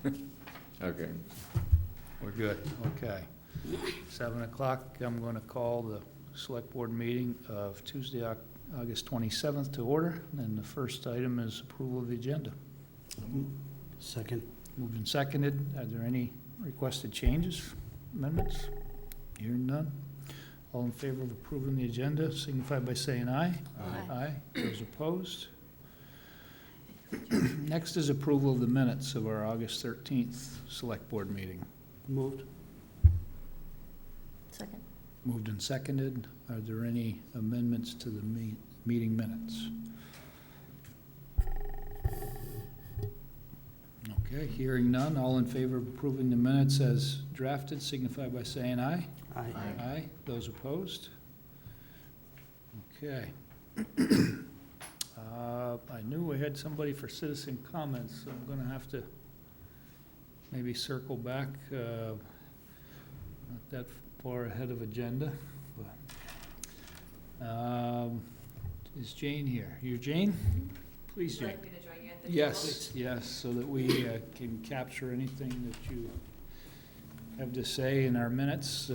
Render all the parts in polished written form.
Okay. We're good, okay. 7 o'clock, I'm going to call the Select Board meeting of Tuesday, August 27th to order. And the first item is approval of the agenda. Second. Moved and seconded. Are there any requested changes, amendments? Hearing none. All in favor of approving the agenda signify by saying aye. Aye. Aye. Those opposed? Next is approval of the minutes of our August 13th Select Board meeting. Moved. Second. Moved and seconded. Are there any amendments to the meeting minutes? Okay, hearing none. All in favor of approving the minutes as drafted signify by saying aye. Aye. Aye. Those opposed? Okay. I knew we had somebody for citizen comments, so I'm gonna have to maybe circle back, not that far ahead of agenda. But, is Jane here? You Jane? Please, Jane. Would you like me to join you at the Yes, yes, so that we can capture anything that you have to say in our minutes.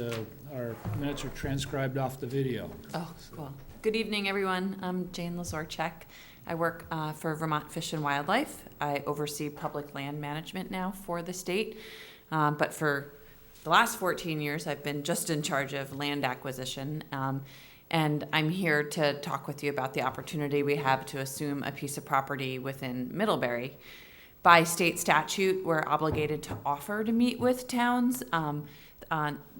Our minutes are transcribed off the video. Oh, cool. Good evening, everyone. I'm Jane Lazarchek. I work for Vermont Fish and Wildlife. I oversee public land management now for the state. But for the last 14 years, I've been just in charge of land acquisition. And I'm here to talk with you about the opportunity we have to assume a piece of property within Middlebury. By state statute, we're obligated to offer to meet with towns.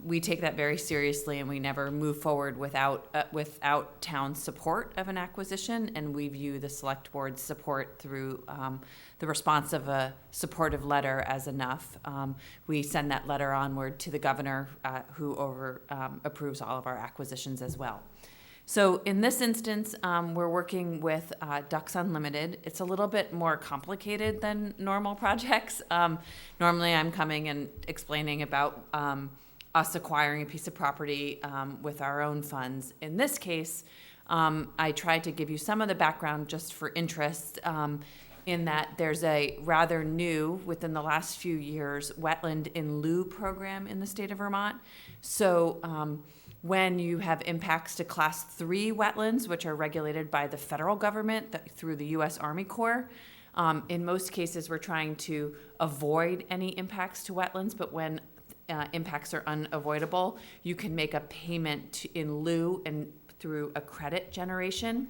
We take that very seriously, and we never move forward without town support of an acquisition. And we view the select board's support through the response of a supportive letter as enough. We send that letter onward to the governor, who approves all of our acquisitions as well. So in this instance, we're working with Ducks Unlimited. It's a little bit more complicated than normal projects. Normally I'm coming and explaining about us acquiring a piece of property with our own funds. In this case, I tried to give you some of the background just for interest, in that there's a rather new, within the last few years, wetland in lieu program in the state of Vermont. So when you have impacts to Class 3 wetlands, which are regulated by the federal government through the U.S. Army Corps, in most cases we're trying to avoid any impacts to wetlands, but when impacts are unavoidable, you can make a payment in lieu and through a credit generation.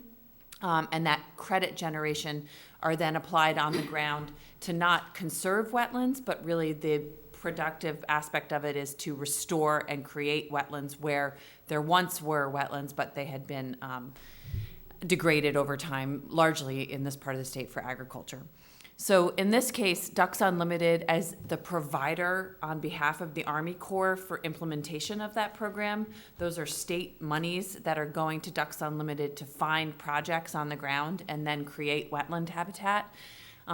And that credit generation are then applied on the ground to not conserve wetlands, but really the productive aspect of it is to restore and create wetlands where there once were wetlands, but they had been degraded over time, largely in this part of the state for agriculture. So in this case, Ducks Unlimited, as the provider on behalf of the Army Corps for implementation of that program, those are state monies that are going to Ducks Unlimited to find projects on the ground and then create wetland habitat.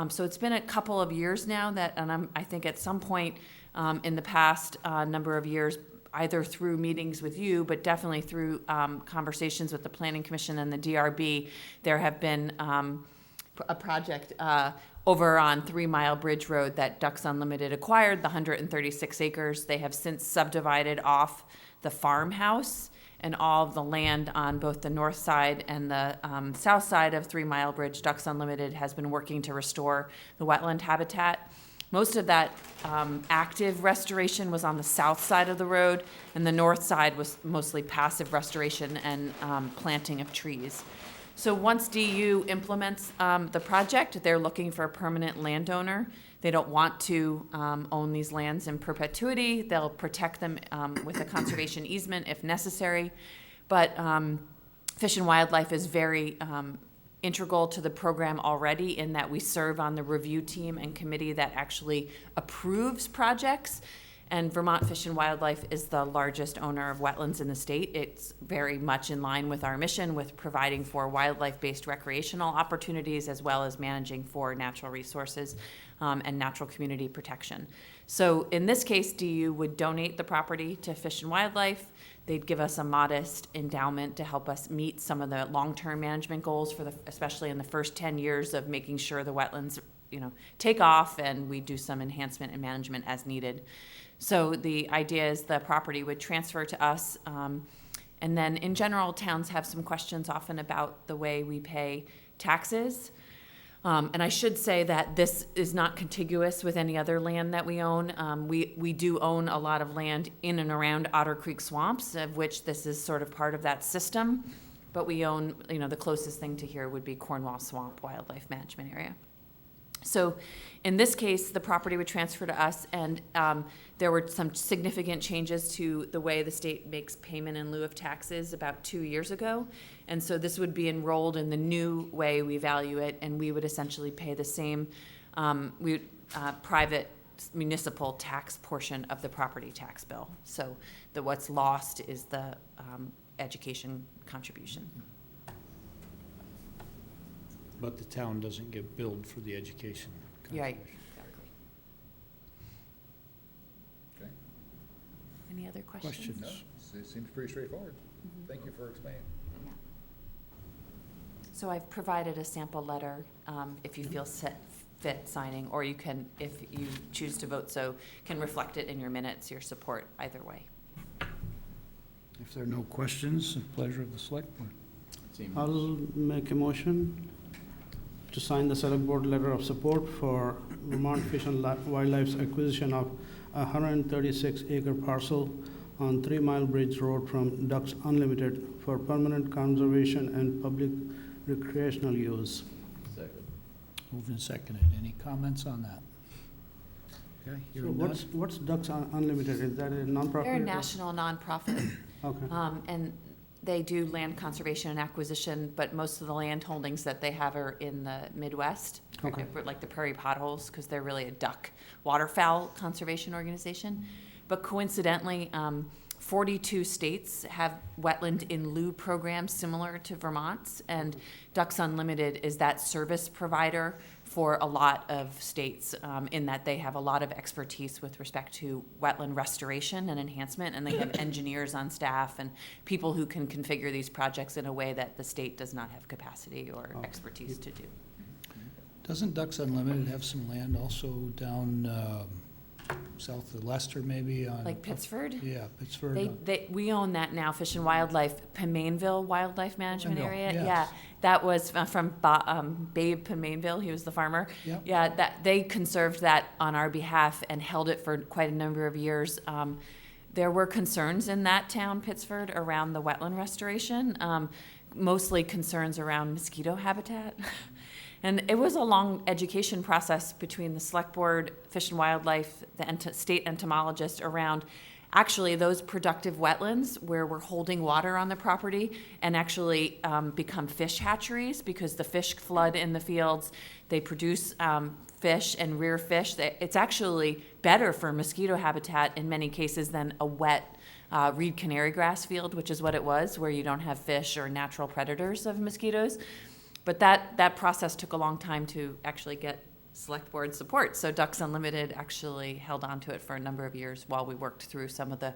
So it's been a couple of years now and I think at some point in the past number of years, either through meetings with you, but definitely through conversations with the Planning Commission and the DRB, there have been a project over on 3 Mile Bridge Road that Ducks Unlimited acquired, the 136 acres. They have since subdivided off the farmhouse and all of the land on both the north side and the south side of 3 Mile Bridge. Ducks Unlimited has been working to restore the wetland habitat. Most of that active restoration was on the south side of the road, and the north side was mostly passive restoration and planting of trees. So once DU implements the project, they're looking for a permanent landowner. They don't want to own these lands in perpetuity. They'll protect them with a conservation easement if necessary. But Fish and Wildlife is very integral to the program already, in that we serve on the review team and committee that actually approves projects. And Vermont Fish and Wildlife is the largest owner of wetlands in the state. It's very much in line with our mission, with providing for wildlife-based recreational opportunities, as well as managing for natural resources and natural community protection. So in this case, DU would donate the property to Fish and Wildlife. They'd give us a modest endowment to help us meet some of the long-term management goals, especially in the first 10 years of making sure the wetlands take off, and we do some enhancement and management as needed. So the idea is the property would transfer to us. And then in general, towns have some questions often about the way we pay taxes. And I should say that this is not contiguous with any other land that we own. We do own a lot of land in and around Otter Creek swamps, of which this is sort of part of that system. But we own, the closest thing to here would be Cornwall Swamp Wildlife Management Area. So in this case, the property would transfer to us, and there were some significant changes to the way the state makes payment in lieu of taxes about 2 years ago. And so this would be enrolled in the new way we value it, and we would essentially pay the same private municipal tax portion of the property tax bill. So what's lost is the education contribution. But the town doesn't get billed for the education. Right. contribution. Exactly. Okay. Any other questions? No, it seems pretty straightforward. Thank you for explaining. Yeah. So I've provided a sample letter, if you feel fit signing, or you can, if you choose to vote so, can reflect it in your minutes, your support, either way. If there are no questions, the pleasure of the select board. I'll make a motion to sign the select board letter of support for Vermont Fish and Wildlife's acquisition of a 136-acre parcel on 3 Mile Bridge Road from Ducks Unlimited for permanent conservation and public recreational use. Second. Moved and seconded. Any comments on that? Okay, So hearing none. what's Ducks Unlimited? Is that a nonprofit? They're a national nonprofit, Okay. and they do land conservation and acquisition, but most of the land holdings that they have are in the Midwest, Okay. like the Prairie Potholes, because they're really a duck waterfowl conservation organization. But coincidentally, 42 states have wetland in lieu programs similar to Vermont's, and Ducks Unlimited is that service provider for a lot of states, in that they have a lot of expertise with respect to wetland restoration and enhancement, and they have engineers on staff and people who can configure these projects in a way that the state does not have capacity or expertise to do. Doesn't Ducks Unlimited have some land also down south of Leicester, maybe? Like Pittsford? Yeah, Pittsford. We own that now, Fish and Wildlife, Pemainville Wildlife Management Pemainville, Area. yes. Yeah, that was from Babe Pemainville, he was the farmer. Yep. Yeah, they conserved that on our behalf and held it for quite a number of years. There were concerns in that town, Pittsford, around the wetland restoration, mostly concerns around mosquito habitat. And it was a long education process between the Select Board, Fish and Wildlife, the state entomologist around actually those productive wetlands where we're holding water on the property and actually become fish hatcheries, because the fish flood in the fields, they produce fish and rear fish. It's actually better for mosquito habitat in many cases than a wet reed canary grass field, which is what it was, where you don't have fish or natural predators of mosquitoes. But that process took a long time to actually get Select Board support. So Ducks Unlimited actually held on to it for a number of years while we worked through some of the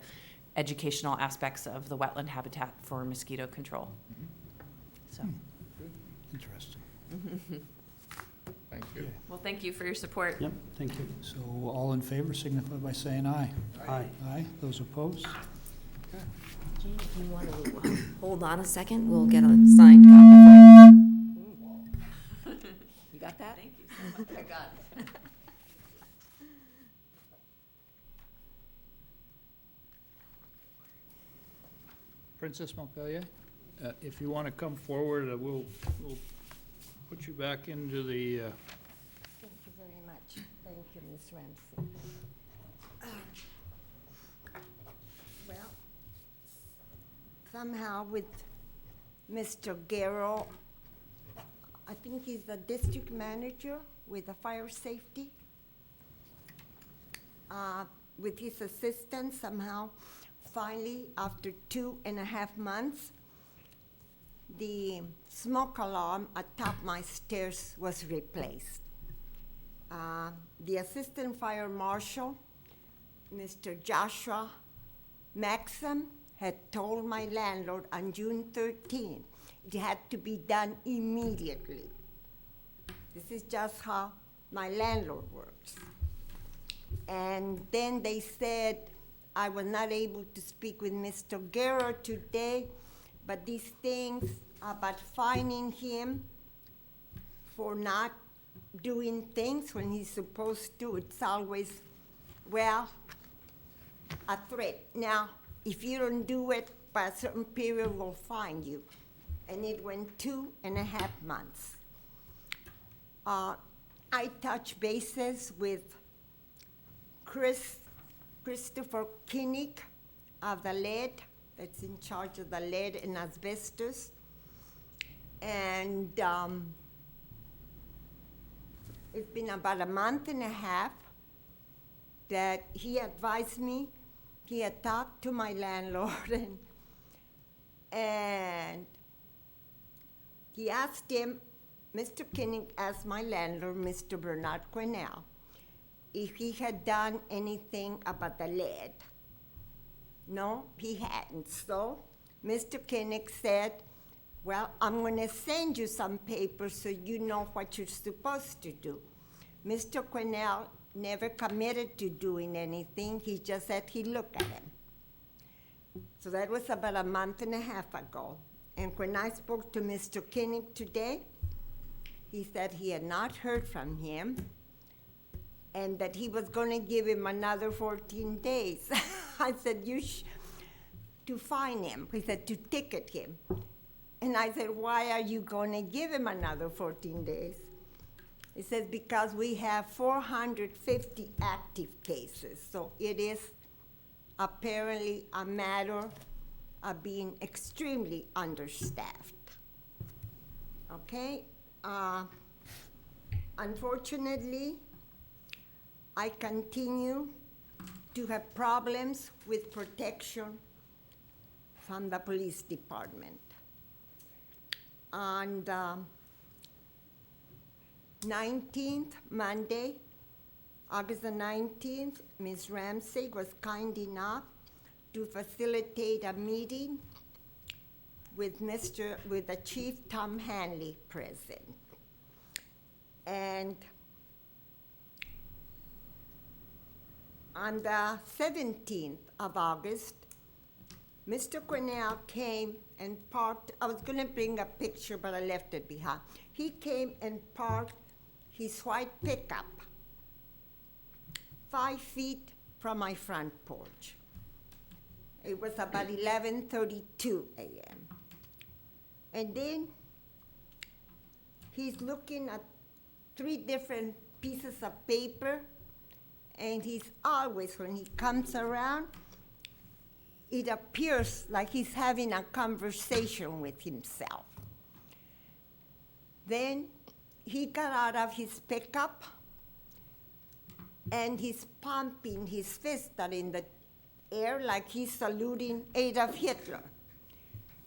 educational aspects of the wetland habitat for mosquito control. So, Interesting. Thank you. Okay. well, thank you for your support. Yep, thank you. So all in favor signify by saying aye. Aye. Aye. Those opposed? Jane, if you want to hold on a second, we'll get a signed copy for you. You got that? Thank you so much. I got it. Princess Montpelier, if you want to come forward, we'll put you back into the, Thank you very much. Thank you, Ms. Ramsey. Well, somehow with Mr. Garrow, I think he's the district manager with the fire safety. With his assistance, somehow, finally, after 2.5 months, the smoke alarm atop my stairs was replaced. The assistant fire marshal, Mr. Joshua Maxim, had told my landlord on June 13 it had to be done immediately. This is just how my landlord works. And then they said I was not able to speak with Mr. Guerrero today, but these things about fining him for not doing things when he's supposed to, it's always, well, a threat. Now, if you don't do it by a certain period, we'll fine you. And it went 2.5 months. I touched bases with Christopher Kinnick of the lead, that's in charge of the lead and asbestos. And it's been about 1.5 months that he advised me. He had talked to my landlord and he asked him, Mr. Kinnick asked my landlord, Mr. Bernard Quinnell, if he had done anything about the lead. No, he hadn't. So Mr. Kinnick said, well, I'm going to send you some papers so you know what you're supposed to do. Mr. Quinnell never committed to doing anything. He just said he'd look at him. So that was about 1.5 months ago. And when I spoke to Mr. Kinnick today, he said he had not heard from him and that he was going to give him another 14 days. I said, to fine him. He said, to ticket him. And I said, why are you going to give him another 14 days? He says, because we have 450 active cases. So it is apparently a matter of being extremely understaffed. Okay? Unfortunately, I continue to have problems with protection from the police department. On the 19th, Monday, August the 19th, Ms. Ramsey was kind enough to facilitate a meeting with the Chief Tom Hanley present. And on the 17th of August, Mr. Quinnell came and parked. I was going to bring a picture, but I left it behind. He came and parked his white pickup 5 feet from my front porch. It was about 11:32 a.m. And then he's looking at 3 different pieces of paper, and he's always, when he comes around, it appears like he's having a conversation with himself. Then he got out of his pickup and he's pumping his fist out in the air like he's saluting Adolf Hitler.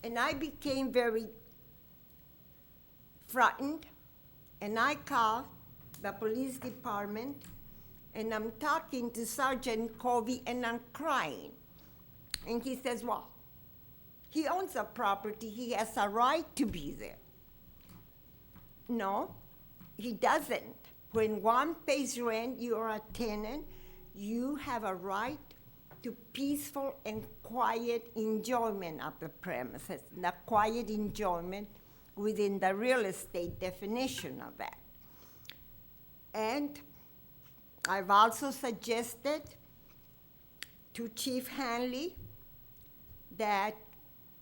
And I became very frightened, and I called the police department, and I'm talking to Sergeant Covey, and I'm crying. And he says, well, he owns a property. He has a right to be there. No, he doesn't. When one pays rent, you're a tenant. You have a right to peaceful and quiet enjoyment of the premises, the quiet enjoyment within the real estate definition of that. And I've also suggested to Chief Hanley that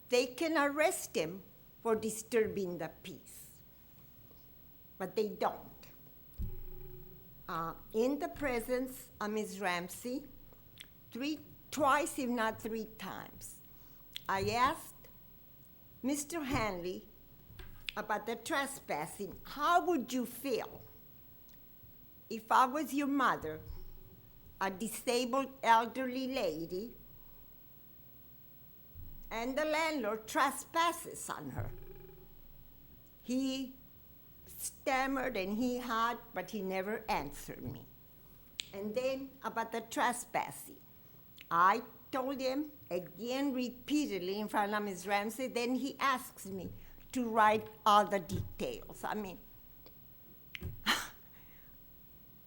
they can arrest him for disturbing the peace, but they don't. In the presence of Ms. Ramsey, twice, if not 3 times, I asked Mr. Hanley about the trespassing. How would you feel if I was your mother, a disabled elderly lady, and the landlord trespasses on her? He stammered and he had, but he never answered me. And then about the trespassing, I told him again repeatedly in front of Ms. Ramsey, then he asks me to write all the details. I mean,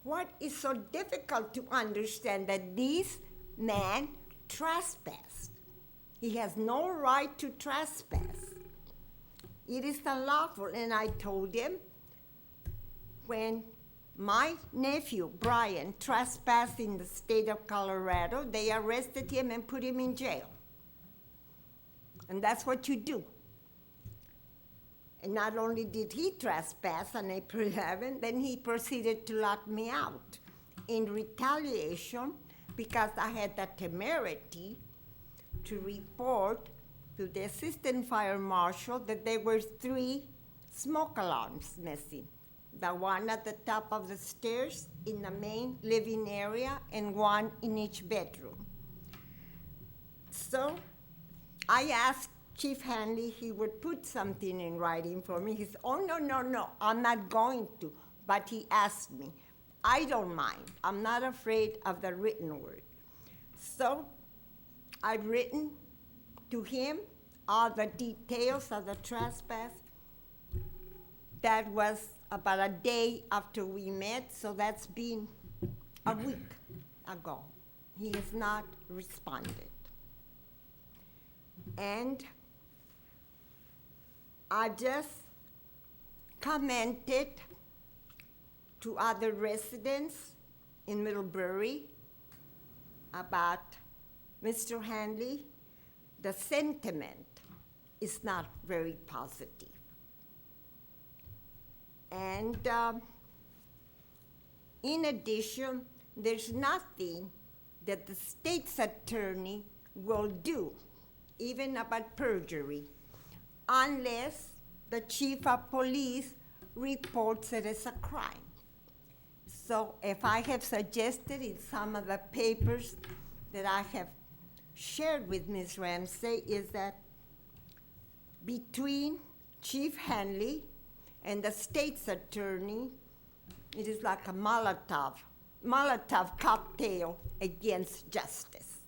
what is so difficult to understand that this man trespassed? He has no right to trespass. It is unlawful, and I told him when my nephew, Brian, trespassed in the state of Colorado, they arrested him and put him in jail. And that's what you do. And not only did he trespass on April 11th, then he proceeded to lock me out in retaliation because I had the temerity to report to the assistant fire marshal that there were 3 smoke alarms missing. The one at the top of the stairs in the main living area and one in each bedroom. So I asked Chief Hanley he would put something in writing for me. He said, oh, no, I'm not going to. But he asked me. I don't mind. I'm not afraid of the written word. So I've written to him all the details of the trespass. That was about a day after we met, so that's been a week ago. He has not responded. And I just commented to other residents in Middlebury about Mr. Hanley. The sentiment is not very positive. And in addition, there's nothing that the state's attorney will do, even about perjury, unless the chief of police reports it as a crime. So if I have suggested in some of the papers that I have shared with Ms. Ramsey is that between Chief Hanley and the state's attorney, it is like a Molotov cocktail against justice,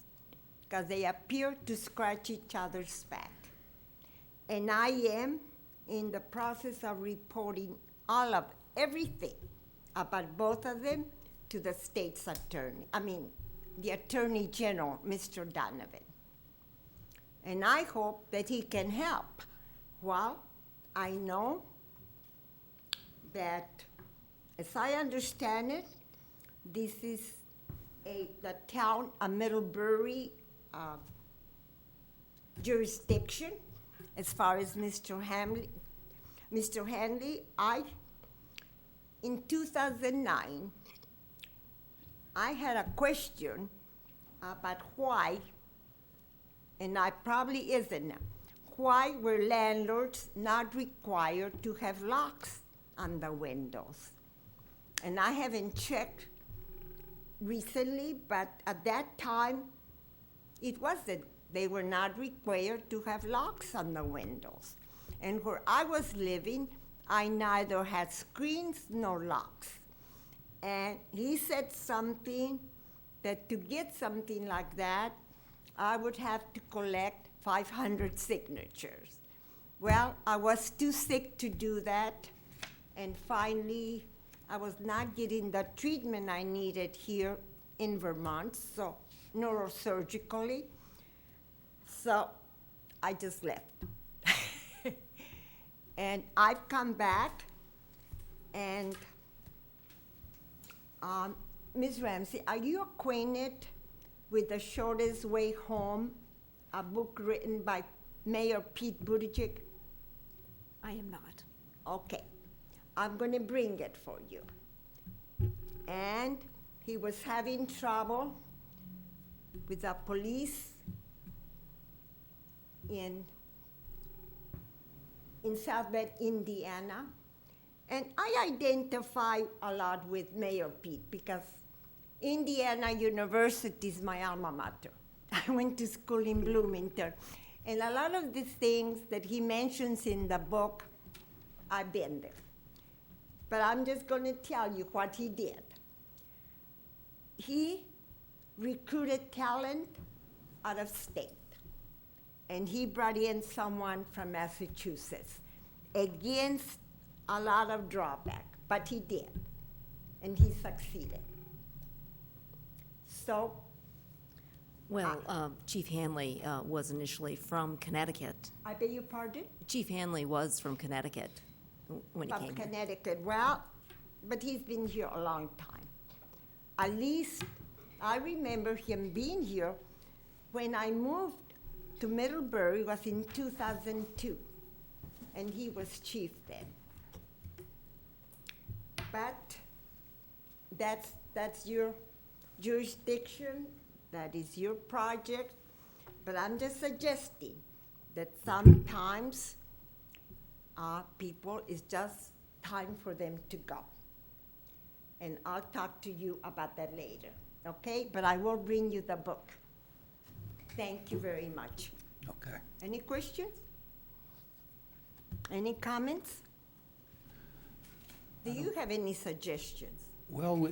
because they appear to scratch each other's back. And I am in the process of reporting everything about both of them to the state's attorney, the Attorney General, Mr. Donovan. And I hope that he can help. Well, I know that, as I understand it, this is the town of Middlebury jurisdiction. As far as Mr. Hanley, in 2009, I had a question about why, and I probably isn't, why were landlords not required to have locks on the windows? And I haven't checked recently, but at that time, it wasn't. They were not required to have locks on the windows. And where I was living, I neither had screens nor locks. And he said something that to get something like that, I would have to collect 500 signatures. Well, I was too sick to do that, and finally, I was not getting the treatment I needed here in Vermont, so neurosurgically, so I just left. And I've come back, and Ms. Ramsey, are you acquainted with The Shortest Way Home, a book written by Mayor Pete Buttigieg? I am not. Okay, I'm gonna bring it for you. And he was having trouble with the police in South Bend, Indiana. And I identify a lot with Mayor Pete because Indiana University is my alma mater. I went to school in Bloomington. And a lot of the things that he mentions in the book, I've been there. But I'm just going to tell you what he did. He recruited talent out of state. And he brought in someone from Massachusetts against a lot of drawback, but he did. and he succeeded. So, Well, Chief Hanley was initially from Connecticut. I beg your pardon? Chief Hanley was from Connecticut when he From came here. Connecticut, well, but he's been here a long time. At least I remember him being here when I moved to Middlebury, was in 2002, and he was chief then. But that's your jurisdiction, that is your project, but I'm just suggesting that sometimes people, it's just time for them to go. And I'll talk to you about that later, okay? But I will bring you the book. Thank you very much. Okay. Any questions? Any comments? Do you have any suggestions? Well,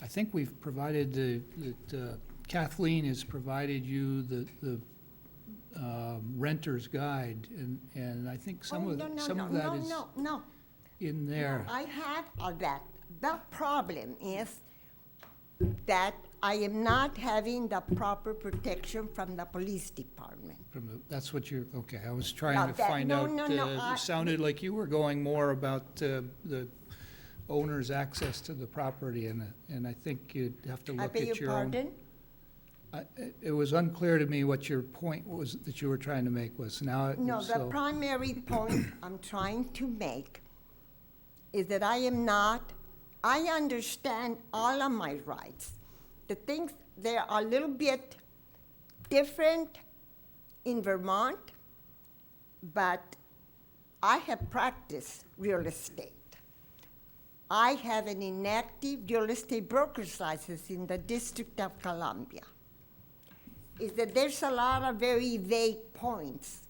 I think we've provided that Kathleen has provided you the renter's guide, and I think some of that is No. in there. I have all that. The problem is that I am not having the proper protection from the police department. That's what you're, okay, I was trying No, to that- find no, out. no, no, It sounded like you were going more about the owner's access to the property, and I think you'd have to I look beg at your your own. pardon? It was unclear to me what your point was that you were trying to make was now. No, the so- primary point I'm trying to make is that I understand all of my rights. The things, they're a little bit different in Vermont, but I have practiced real estate. I have an inactive real estate broker's license in the District of Columbia. Is that there's a lot of very vague points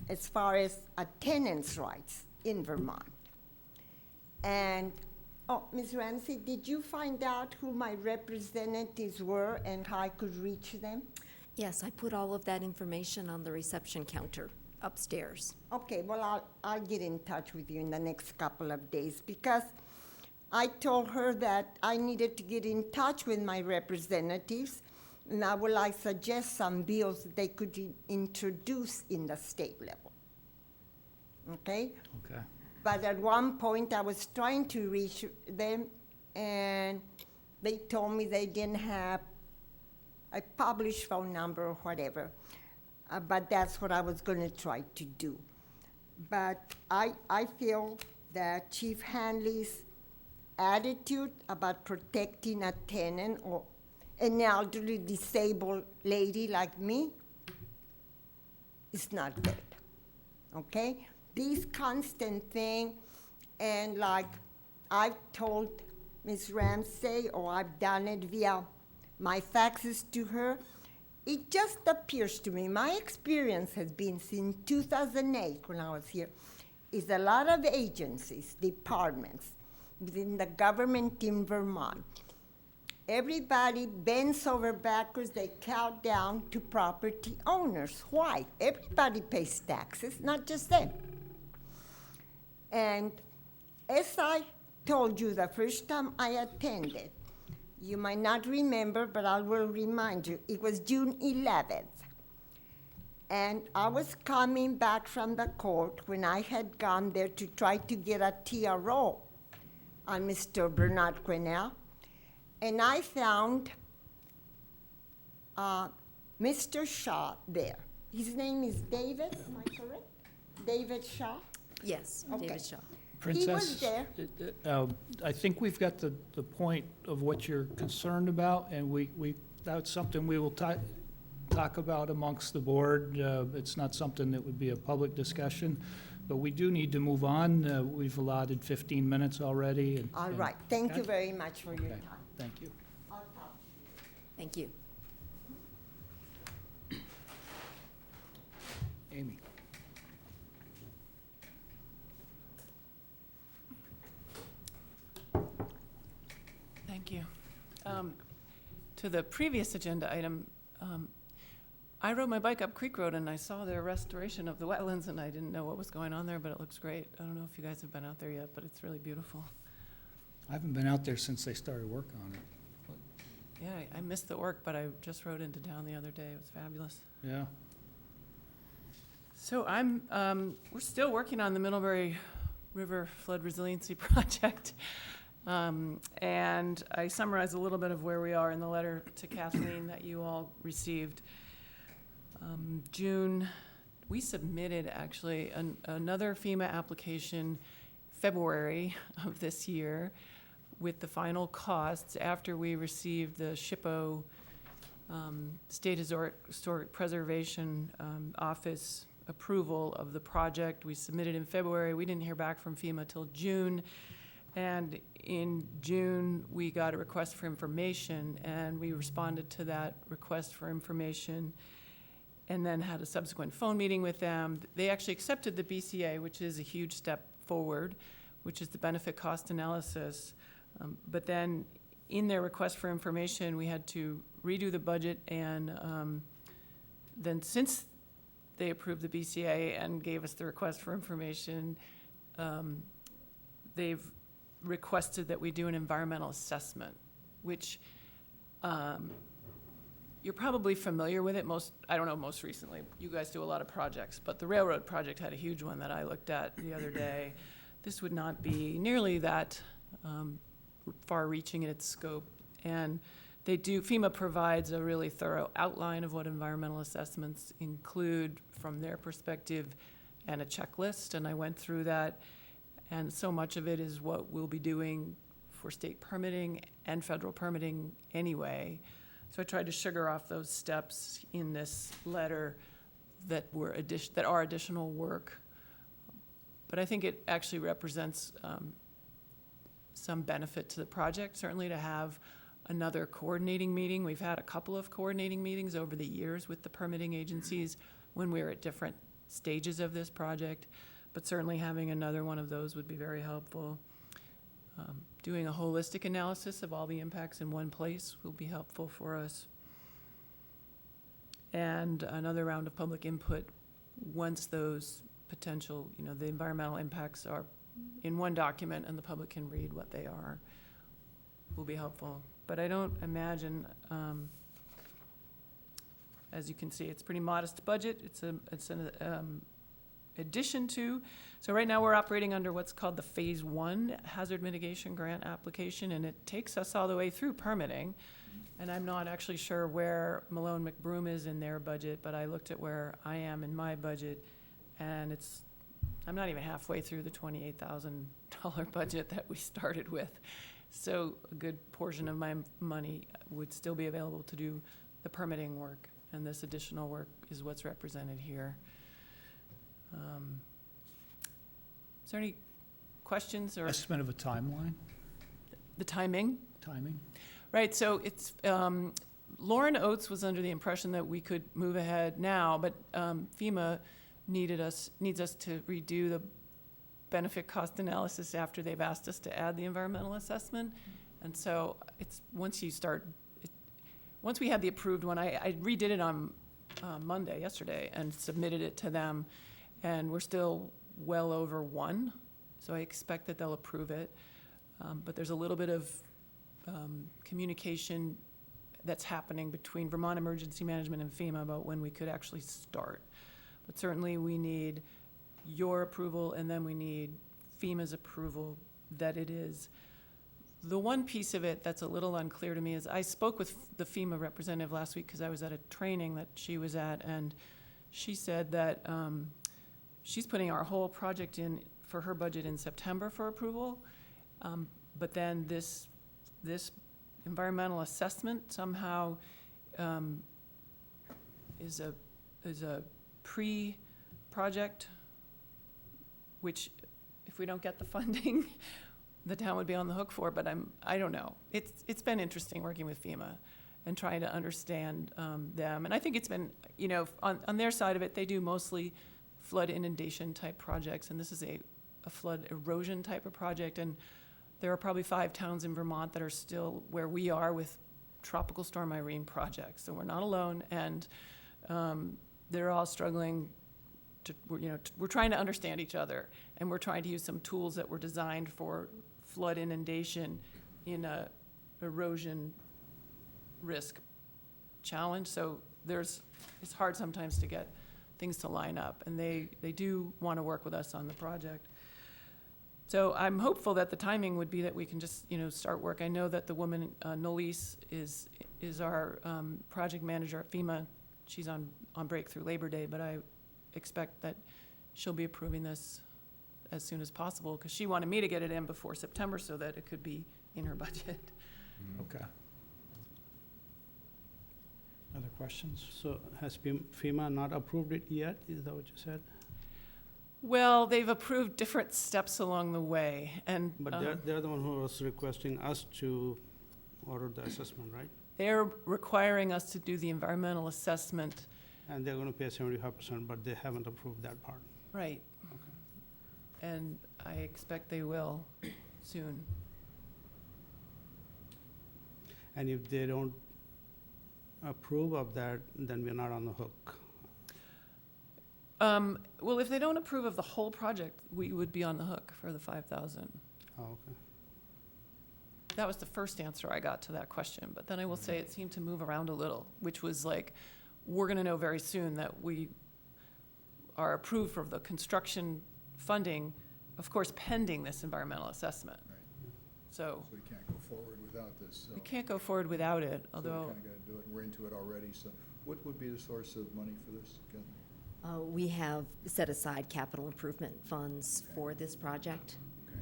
as far as a tenant's rights in Vermont. And, Ms. Ramsey, did you find out who my representatives were and how I could reach them? Yes, I put all of that information on the reception counter upstairs. Okay, well, I'll get in touch with you in the next couple of days because I told her that I needed to get in touch with my representatives, and I would like suggest some bills that they could introduce in the state level. Okay? Okay. But at one point, I was trying to reach them, and they told me they didn't have a published phone number or whatever. But that's what I was going to try to do. But I feel that Chief Hanley's attitude about protecting a tenant or an elderly disabled lady like me is not good, okay? These constant thing, and like I've told Ms. Ramsey, or I've done it via my faxes to her, it just appears to me, my experience has been since 2008 when I was here, is a lot of agencies, departments within the government in Vermont. Everybody bends over backwards, they count down to property owners. Why? Everybody pays taxes, not just them. And as I told you the first time I attended, you might not remember, but I will remind you, it was June 11th. And I was coming back from the court when I had gone there to try to get a TRO on Mr. Bernard Quinnell. And I found Mr. Shaw there. His name is David, am I correct? David Shaw? Yes, Okay. David Shaw. Princess, there. I think we've got the point of what you're concerned about, and that's something we will talk about amongst the board. It's not something that would be a public discussion, but we do need to move on. We've allotted 15 minutes already. All right, thank you Okay. very much for your Okay, time. thank you. I'll talk. Thank you. Amy? Thank you. To the previous agenda item, I rode my bike up Creek Road and I saw their restoration of the wetlands and I didn't know what was going on there, but it looks great. I don't know if you guys have been out there yet, but it's really beautiful. I haven't been out there since they started work on it. Yeah, I missed the work, but I just rode into town the other day. It was fabulous. Yeah. So we're still working on the Middlebury River Flood Resiliency Project. And I summarize a little bit of where we are in the letter to Kathleen that you all received. June, we submitted actually another FEMA application February of this year with the final costs after we received the SHPO State Historic Preservation Office approval of the project. We submitted in February. We didn't hear back from FEMA till June. And in June, we got a request for information, and we responded to that request for information and then had a subsequent phone meeting with them. They actually accepted the BCA, which is a huge step forward, which is the benefit cost analysis. But then in their request for information, we had to redo the budget, and then since they approved the BCA and gave us the request for information, they've requested that we do an environmental assessment, which you're probably familiar with it. I don't know, most recently, you guys do a lot of projects, but the railroad project had a huge one that I looked at the other day. This would not be nearly that far-reaching in its scope. And FEMA provides a really thorough outline of what environmental assessments include from their perspective and a checklist, and I went through that. And so much of it is what we'll be doing for state permitting and federal permitting anyway. So I tried to sugar off those steps in this letter that are additional work. But I think it actually represents some benefit to the project, certainly to have another coordinating meeting. We've had a couple of coordinating meetings over the years with the permitting agencies when we were at different stages of this project. But certainly having another one of those would be very helpful. Doing a holistic analysis of all the impacts in one place will be helpful for us. And another round of public input once those potential, the environmental impacts are in one document and the public can read what they are, will be helpful. But I don't imagine, as you can see, it's a pretty modest budget. It's an addition to, so right now we're operating under what's called the Phase 1 Hazard Mitigation Grant application, and it takes us all the way through permitting. And I'm not actually sure where Malone McBroom is in their budget, but I looked at where I am in my budget, and I'm not even halfway through the $28,000 budget that we started with. So a good portion of my money would still be available to do the permitting work, and this additional work is what's represented here. Is there any questions or? Estimate of a timeline? The timing? Timing? Right, so it's, Lauren Oates was under the impression that we could move ahead now, but FEMA needs us to redo the benefit cost analysis after they've asked us to add the environmental assessment. And so once we had the approved one, I redid it on yesterday, and submitted it to them, and we're still well over one, so I expect that they'll approve it. But there's a little bit of communication that's happening between Vermont Emergency Management and FEMA about when we could actually start. But certainly we need your approval, and then we need FEMA's approval that it is. The one piece of it that's a little unclear to me is I spoke with the FEMA representative last week because I was at a training that she was at, and she said that she's putting our whole project in for her budget in September for approval, but then this environmental assessment somehow is a pre-project, which if we don't get the funding, the town would be on the hook for, but I don't know. It's been interesting working with FEMA and trying to understand them. And I think it's been, on their side of it, they do mostly flood inundation type projects, and this is a flood erosion type of project. And there are probably 5 towns in Vermont that are still where we are with Tropical Storm Irene projects. So we're not alone, and they're all struggling we're trying to understand each other, and we're trying to use some tools that were designed for flood inundation in a erosion risk challenge. So it's hard sometimes to get things to line up, and they do want to work with us on the project. So I'm hopeful that the timing would be that we can just, start work. I know that the woman, Nolise, is our project manager at FEMA. She's on break through Labor Day, but I expect that she'll be approving this as soon as possible, because she wanted me to get it in before September so that it could be in her budget. Okay. Other questions? So has FEMA not approved it yet? Is that what you said? Well, they've approved different steps along the way, and But they're the one who was requesting us to order the assessment, right? they're requiring us to do the environmental assessment. And they're gonna pay 75%, but they haven't approved that part. Right. And I expect they will soon. And if they don't approve of that, then we're not on the hook. Well, if they don't approve of the whole project, we would be on the hook for the 5,000. Oh, okay. That was the first answer I got to that question, but then I will say it seemed to move around a little, which was like, we're gonna know very soon that we are approved for the construction funding, of course, pending this environmental assessment. Right. So So we can't go forward without this, so. we can't go forward without it, So we although, kinda gotta do it, and we're into it already, so what would be the source of money for this? We have set aside capital improvement funds for this project. Okay.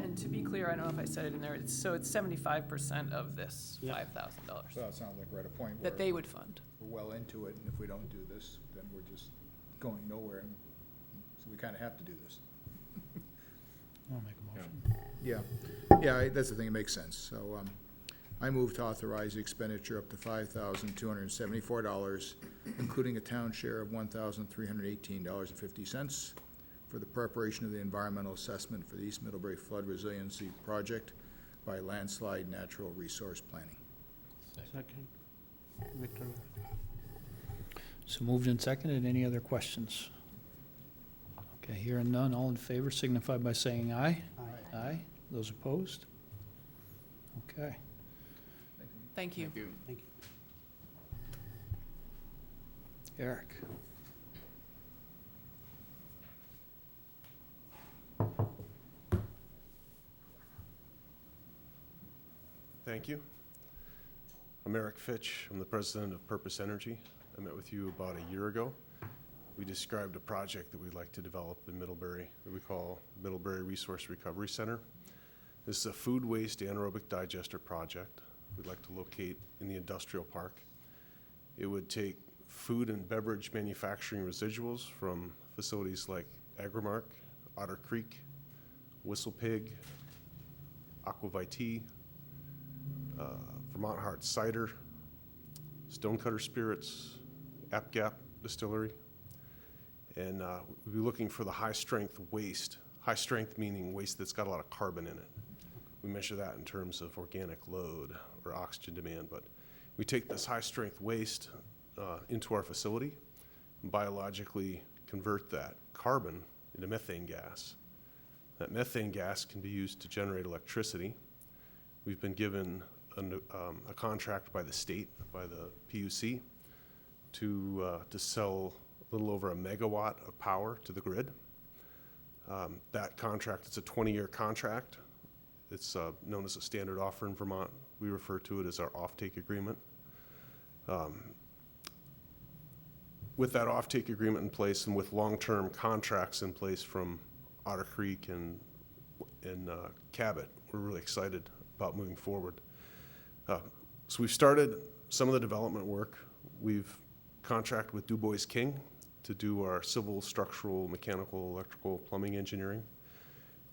and to be clear, I don't know if I said it in there, it's 75% of this Yeah. $5,000 So it sounds like we're at a point where that they would fund. we're well into it, and if we don't do this, then we're just going nowhere, and so we kinda have to do this. I'll make a motion. Yeah, that's the thing, it makes sense. So, I move to authorize the expenditure up to $5,274, including a town share of $1,318.50 for the preparation of the environmental assessment for the East Middlebury Flood Resiliency Project by Landslide Natural Resource Planning. Second. Victor. So moved and seconded. Any other questions? Okay, hearing none, all in favor signify by saying aye. Aye. Aye. Those opposed? Okay. Thank you. Thank you. Eric? Thank you. I'm Eric Fitch. I'm the president of Purpose Energy. I met with you about a year ago. We described a project that we'd like to develop in Middlebury that we call Middlebury Resource Recovery Center. This is a food waste anaerobic digester project we'd like to locate in the industrial park. It would take food and beverage manufacturing residuals from facilities like Agrimark, Otter Creek, Whistle Pig, Aquavite, Vermont Hard Cider, Stonecutter Spirits, App Gap Distillery, and we'd be looking for the high-strength waste, high-strength meaning waste that's got a lot of carbon in it. We measure that in terms of organic load or oxygen demand, but we take this high-strength waste into our facility and biologically convert that carbon into methane gas. That methane gas can be used to generate electricity. We've been given a contract by the state, by the PUC, to sell a little over 1 megawatt of power to the grid. That contract, it's a 20-year contract. It's known as a standard offer in Vermont. We refer to it as our offtake agreement. With that offtake agreement in place and with long-term contracts in place from Otter Creek and Cabot, we're really excited about moving forward. So we've started some of the development work. We've contracted with Du Bois King to do our civil, structural, mechanical, electrical, plumbing engineering.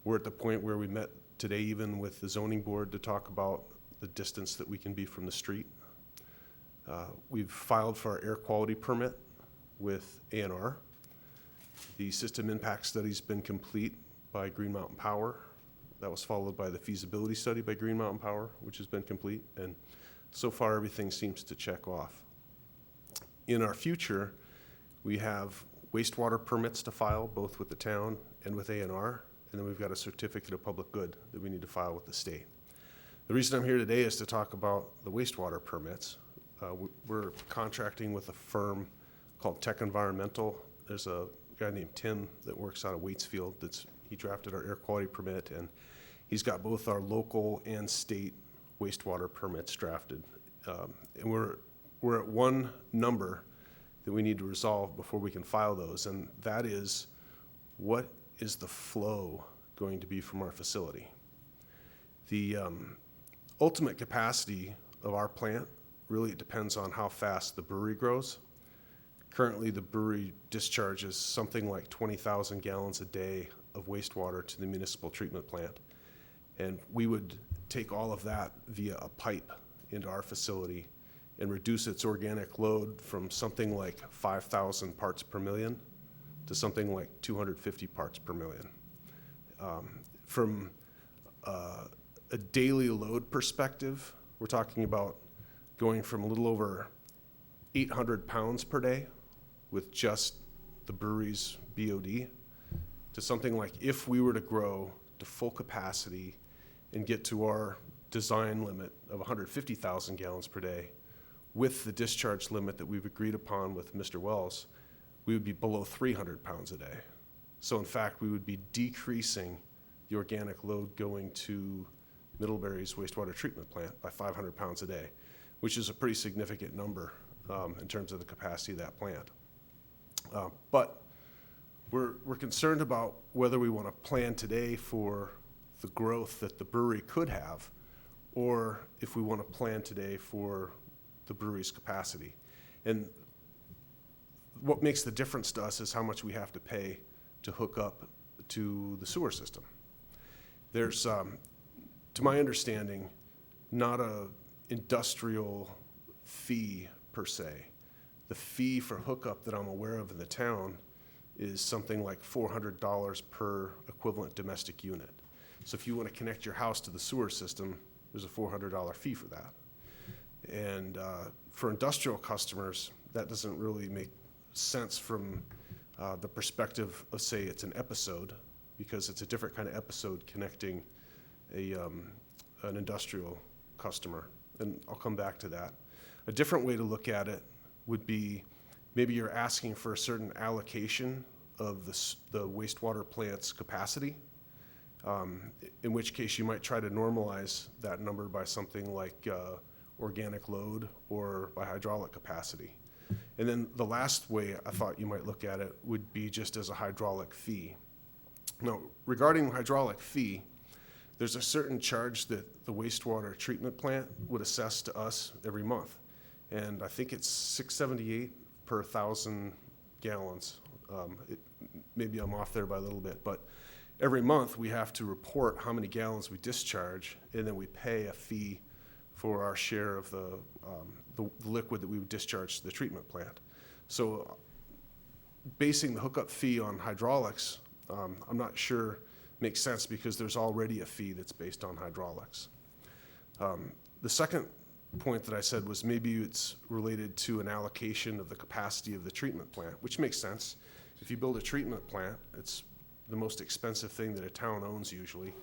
We're at the point where we met today even with the zoning board to talk about the distance that we can be from the street. We've filed for our air quality permit with A&R. The system impact study's been complete by Green Mountain Power. That was followed by the feasibility study by Green Mountain Power, which has been complete, and so far everything seems to check off. In our future, we have wastewater permits to file, both with the town and with A&R, and then we've got a certificate of public good that we need to file with the state. The reason I'm here today is to talk about the wastewater permits. We're contracting with a firm called Tech Environmental. There's a guy named Tim that works out of Waitsfield he drafted our air quality permit, and he's got both our local and state wastewater permits drafted. And we're at one number that we need to resolve before we can file those, and that is, what is the flow going to be from our facility? The ultimate capacity of our plant really depends on how fast the brewery grows. Currently, the brewery discharges something like 20,000 gallons a day of wastewater to the municipal treatment plant. And we would take all of that via a pipe into our facility and reduce its organic load from something like 5,000 parts per million to something like 250 parts per million. From a daily load perspective, we're talking about going from a little over 800 pounds per day with just the brewery's BOD to something like, if we were to grow to full capacity and get to our design limit of 150,000 gallons per day with the discharge limit that we've agreed upon with Mr. Wells, we would be below 300 pounds a day. So in fact, we would be decreasing the organic load going to Middlebury's wastewater treatment plant by 500 pounds a day, which is a pretty significant number in terms of the capacity of that plant. But we're concerned about whether we want to plan today for the growth that the brewery could have, or if we want to plan today for the brewery's capacity. And what makes the difference to us is how much we have to pay to hook up to the sewer system. There's, to my understanding, not a industrial fee per se. The fee for hookup that I'm aware of in the town is something like $400 per equivalent domestic unit. So if you want to connect your house to the sewer system, there's a $400 fee for that. And for industrial customers, that doesn't really make sense from the perspective of, say, it's an episode, because it's a different kind of episode connecting an industrial customer. And I'll come back to that. A different way to look at it would be, maybe you're asking for a certain allocation of the wastewater plant's capacity, in which case you might try to normalize that number by something like organic load or by hydraulic capacity. And then the last way I thought you might look at it would be just as a hydraulic fee. Now, regarding hydraulic fee, there's a certain charge that the wastewater treatment plant would assess to us every month. And I think it's $6.78 per 1,000 gallons. Maybe I'm off there by a little bit, but every month we have to report how many gallons we discharge, and then we pay a fee for our share of the liquid that we would discharge to the treatment plant. So basing the hookup fee on hydraulics, I'm not sure makes sense, because there's already a fee that's based on hydraulics. The second point that I said was maybe it's related to an allocation of the capacity of the treatment plant, which makes sense. If you build a treatment plant, it's the most expensive thing that a town owns usually.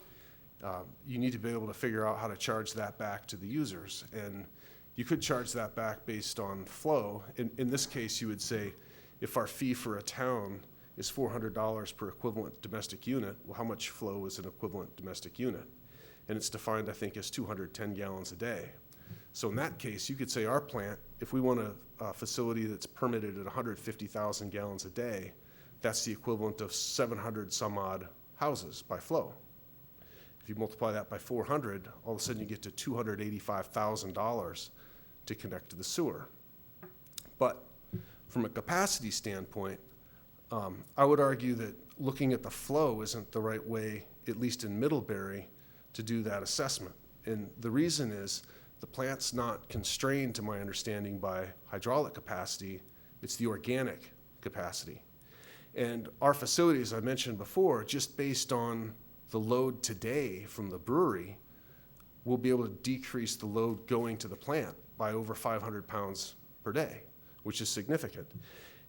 You need to be able to figure out how to charge that back to the users. And you could charge that back based on flow. In this case, you would say, if our fee for a town is $400 per equivalent domestic unit, well, how much flow is an equivalent domestic unit? And it's defined, I think, as 210 gallons a day. So in that case, you could say our plant, if we want a facility that's permitted at 150,000 gallons a day, that's the equivalent of 700 some odd houses by flow. If you multiply that by 400, all of a sudden you get to $285,000 to connect to the sewer. But from a capacity standpoint, I would argue that looking at the flow isn't the right way, at least in Middlebury, to do that assessment. And the reason is the plant's not constrained, to my understanding, by hydraulic capacity. It's the organic capacity. And our facility, as I mentioned before, just based on the load today from the brewery, we'll be able to decrease the load going to the plant by over 500 pounds per day, which is significant.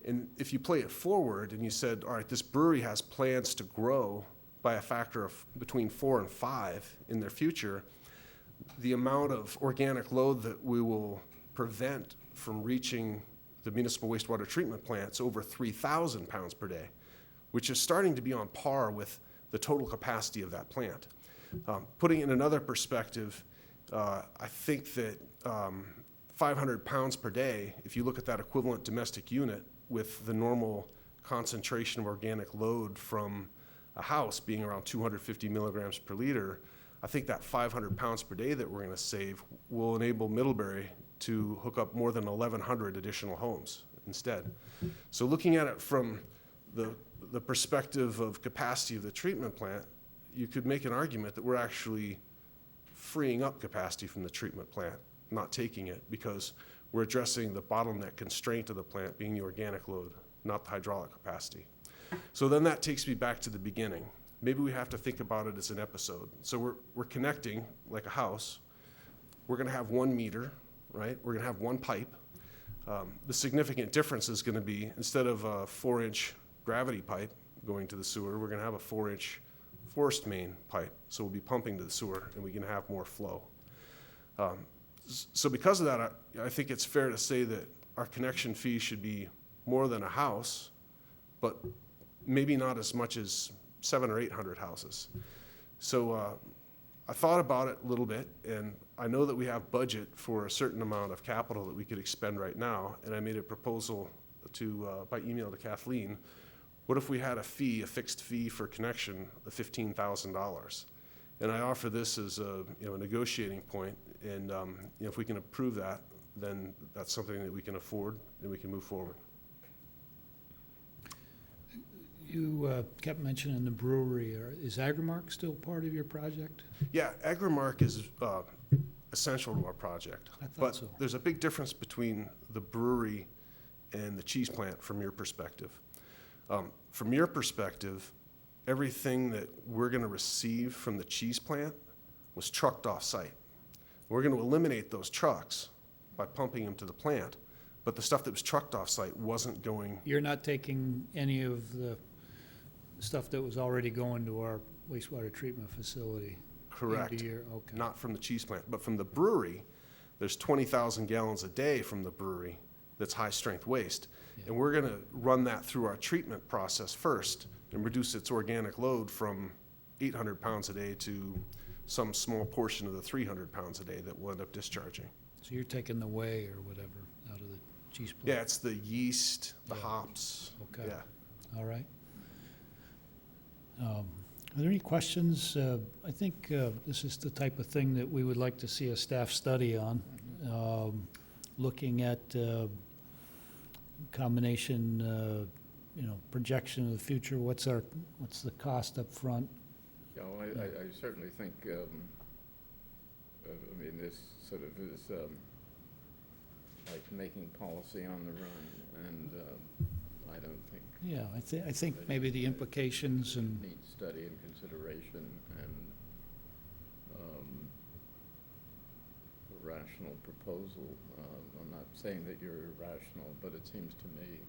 And if you play it forward and you said, all right, this brewery has plans to grow by a factor of between 4 and 5 in their future, the amount of organic load that we will prevent from reaching the municipal wastewater treatment plant's over 3,000 pounds per day, which is starting to be on par with the total capacity of that plant. Putting it in another perspective, I think that 500 pounds per day, if you look at that equivalent domestic unit with the normal concentration of organic load from a house being around 250 milligrams per liter, I think that 500 pounds per day that we're going to save will enable Middlebury to hook up more than 1,100 additional homes instead. So looking at it from the perspective of capacity of the treatment plant, you could make an argument that we're actually freeing up capacity from the treatment plant, not taking it, because we're addressing the bottleneck constraint of the plant being the organic load, not the hydraulic capacity. So then that takes me back to the beginning. Maybe we have to think about it as an episode. So we're connecting like a house. We're going to have one meter, right? We're going to have one pipe. The significant difference is going to be, instead of a 4-inch gravity pipe going to the sewer, we're going to have a 4-inch forest main pipe. So we'll be pumping to the sewer, and we can have more flow. So because of that, I think it's fair to say that our connection fee should be more than a house, but maybe not as much as 700 or 800 houses. So I thought about it a little bit, and I know that we have budget for a certain amount of capital that we could expend right now, and I made a proposal by email to Kathleen. What if we had a fixed fee for connection of $15,000? And I offer this as a negotiating point, and if we can approve that, then that's something that we can afford and we can move forward. You kept mentioning the brewery. Is Agrimark still part of your project? Yeah, Agrimark is essential to our project. I thought But so. there's a big difference between the brewery and the cheese plant from your perspective. From your perspective, everything that we're going to receive from the cheese plant was trucked off-site. We're going to eliminate those trucks by pumping them to the plant, but the stuff that was trucked off-site wasn't going. You're not taking any of the stuff that was already going to our wastewater treatment facility? Correct. Okay. Not from the cheese plant, but from the brewery. There's 20,000 gallons a day from the brewery that's high-strength waste. Yeah. And we're going to run that through our treatment process first and reduce its organic load from 800 pounds a day to some small portion of the 300 pounds a day that we'll end up discharging. So you're taking the whey or whatever out of the cheese plant? Yeah, it's the yeast, the Yeah. hops. Okay. Yeah. All right. Are there any questions? I think this is the type of thing that we would like to see a staff study on, looking at combination, projection of the future. What's the cost up front? Yeah, well, I certainly think, this sort of is like making policy on the run, and I don't think Yeah, I think maybe the implications and, needs study and consideration and a rational proposal. I'm not saying that you're irrational, but it seems to me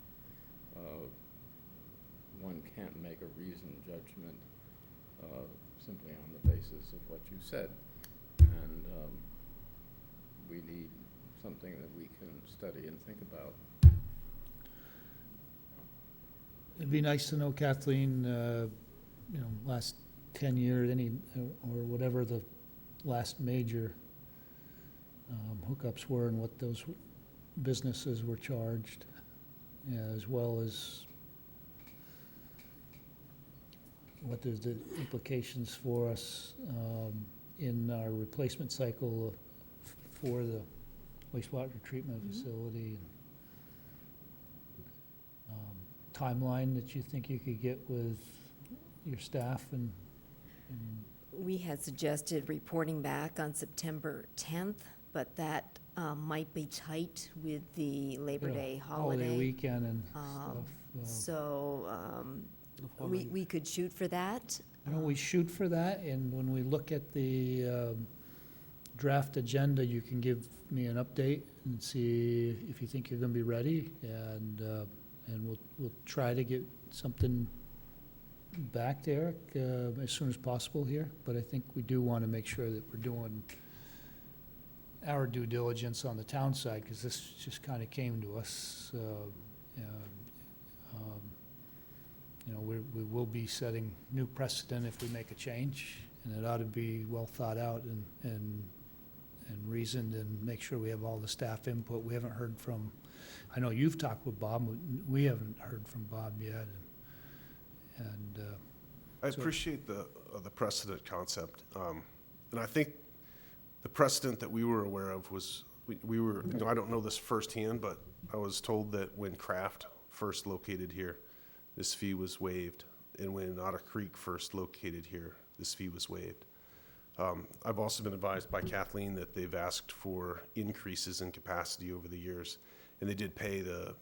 one can't make a reasoned judgment simply on the basis of what you said. And we need something that we can study and think about. it'd be nice to know, Kathleen, last 10 years, or whatever the last major hookups were and what those businesses were charged, as well as what are the implications for us in our replacement cycle for the wastewater treatment facility. Timeline that you think you could get with your staff and We had suggested reporting back on September 10th, but that might be tight with the Labor Day holiday. weekend and stuff. So we could shoot for that. Why don't we shoot for that, and when we look at the draft agenda, you can give me an update and see if you think you're gonna be ready, and we'll try to get something back to Eric as soon as possible here, but I think we do want to make sure that we're doing our due diligence on the town side, because this just kind of came to us. You know, we will be setting new precedent if we make a change, and it ought to be well thought out and reasoned, and make sure we have all the staff input. We haven't heard from, I know you've talked with Bob, we haven't heard from Bob yet, and I So- appreciate the precedent concept. And I think the precedent that we were aware of was, we were, you know, I don't know this firsthand, but I was told that when Kraft first located here, this fee was waived. And when Otter Creek first located here, this fee was waived. I've also been advised by Kathleen that they've asked for increases in capacity over the years, and they did pay the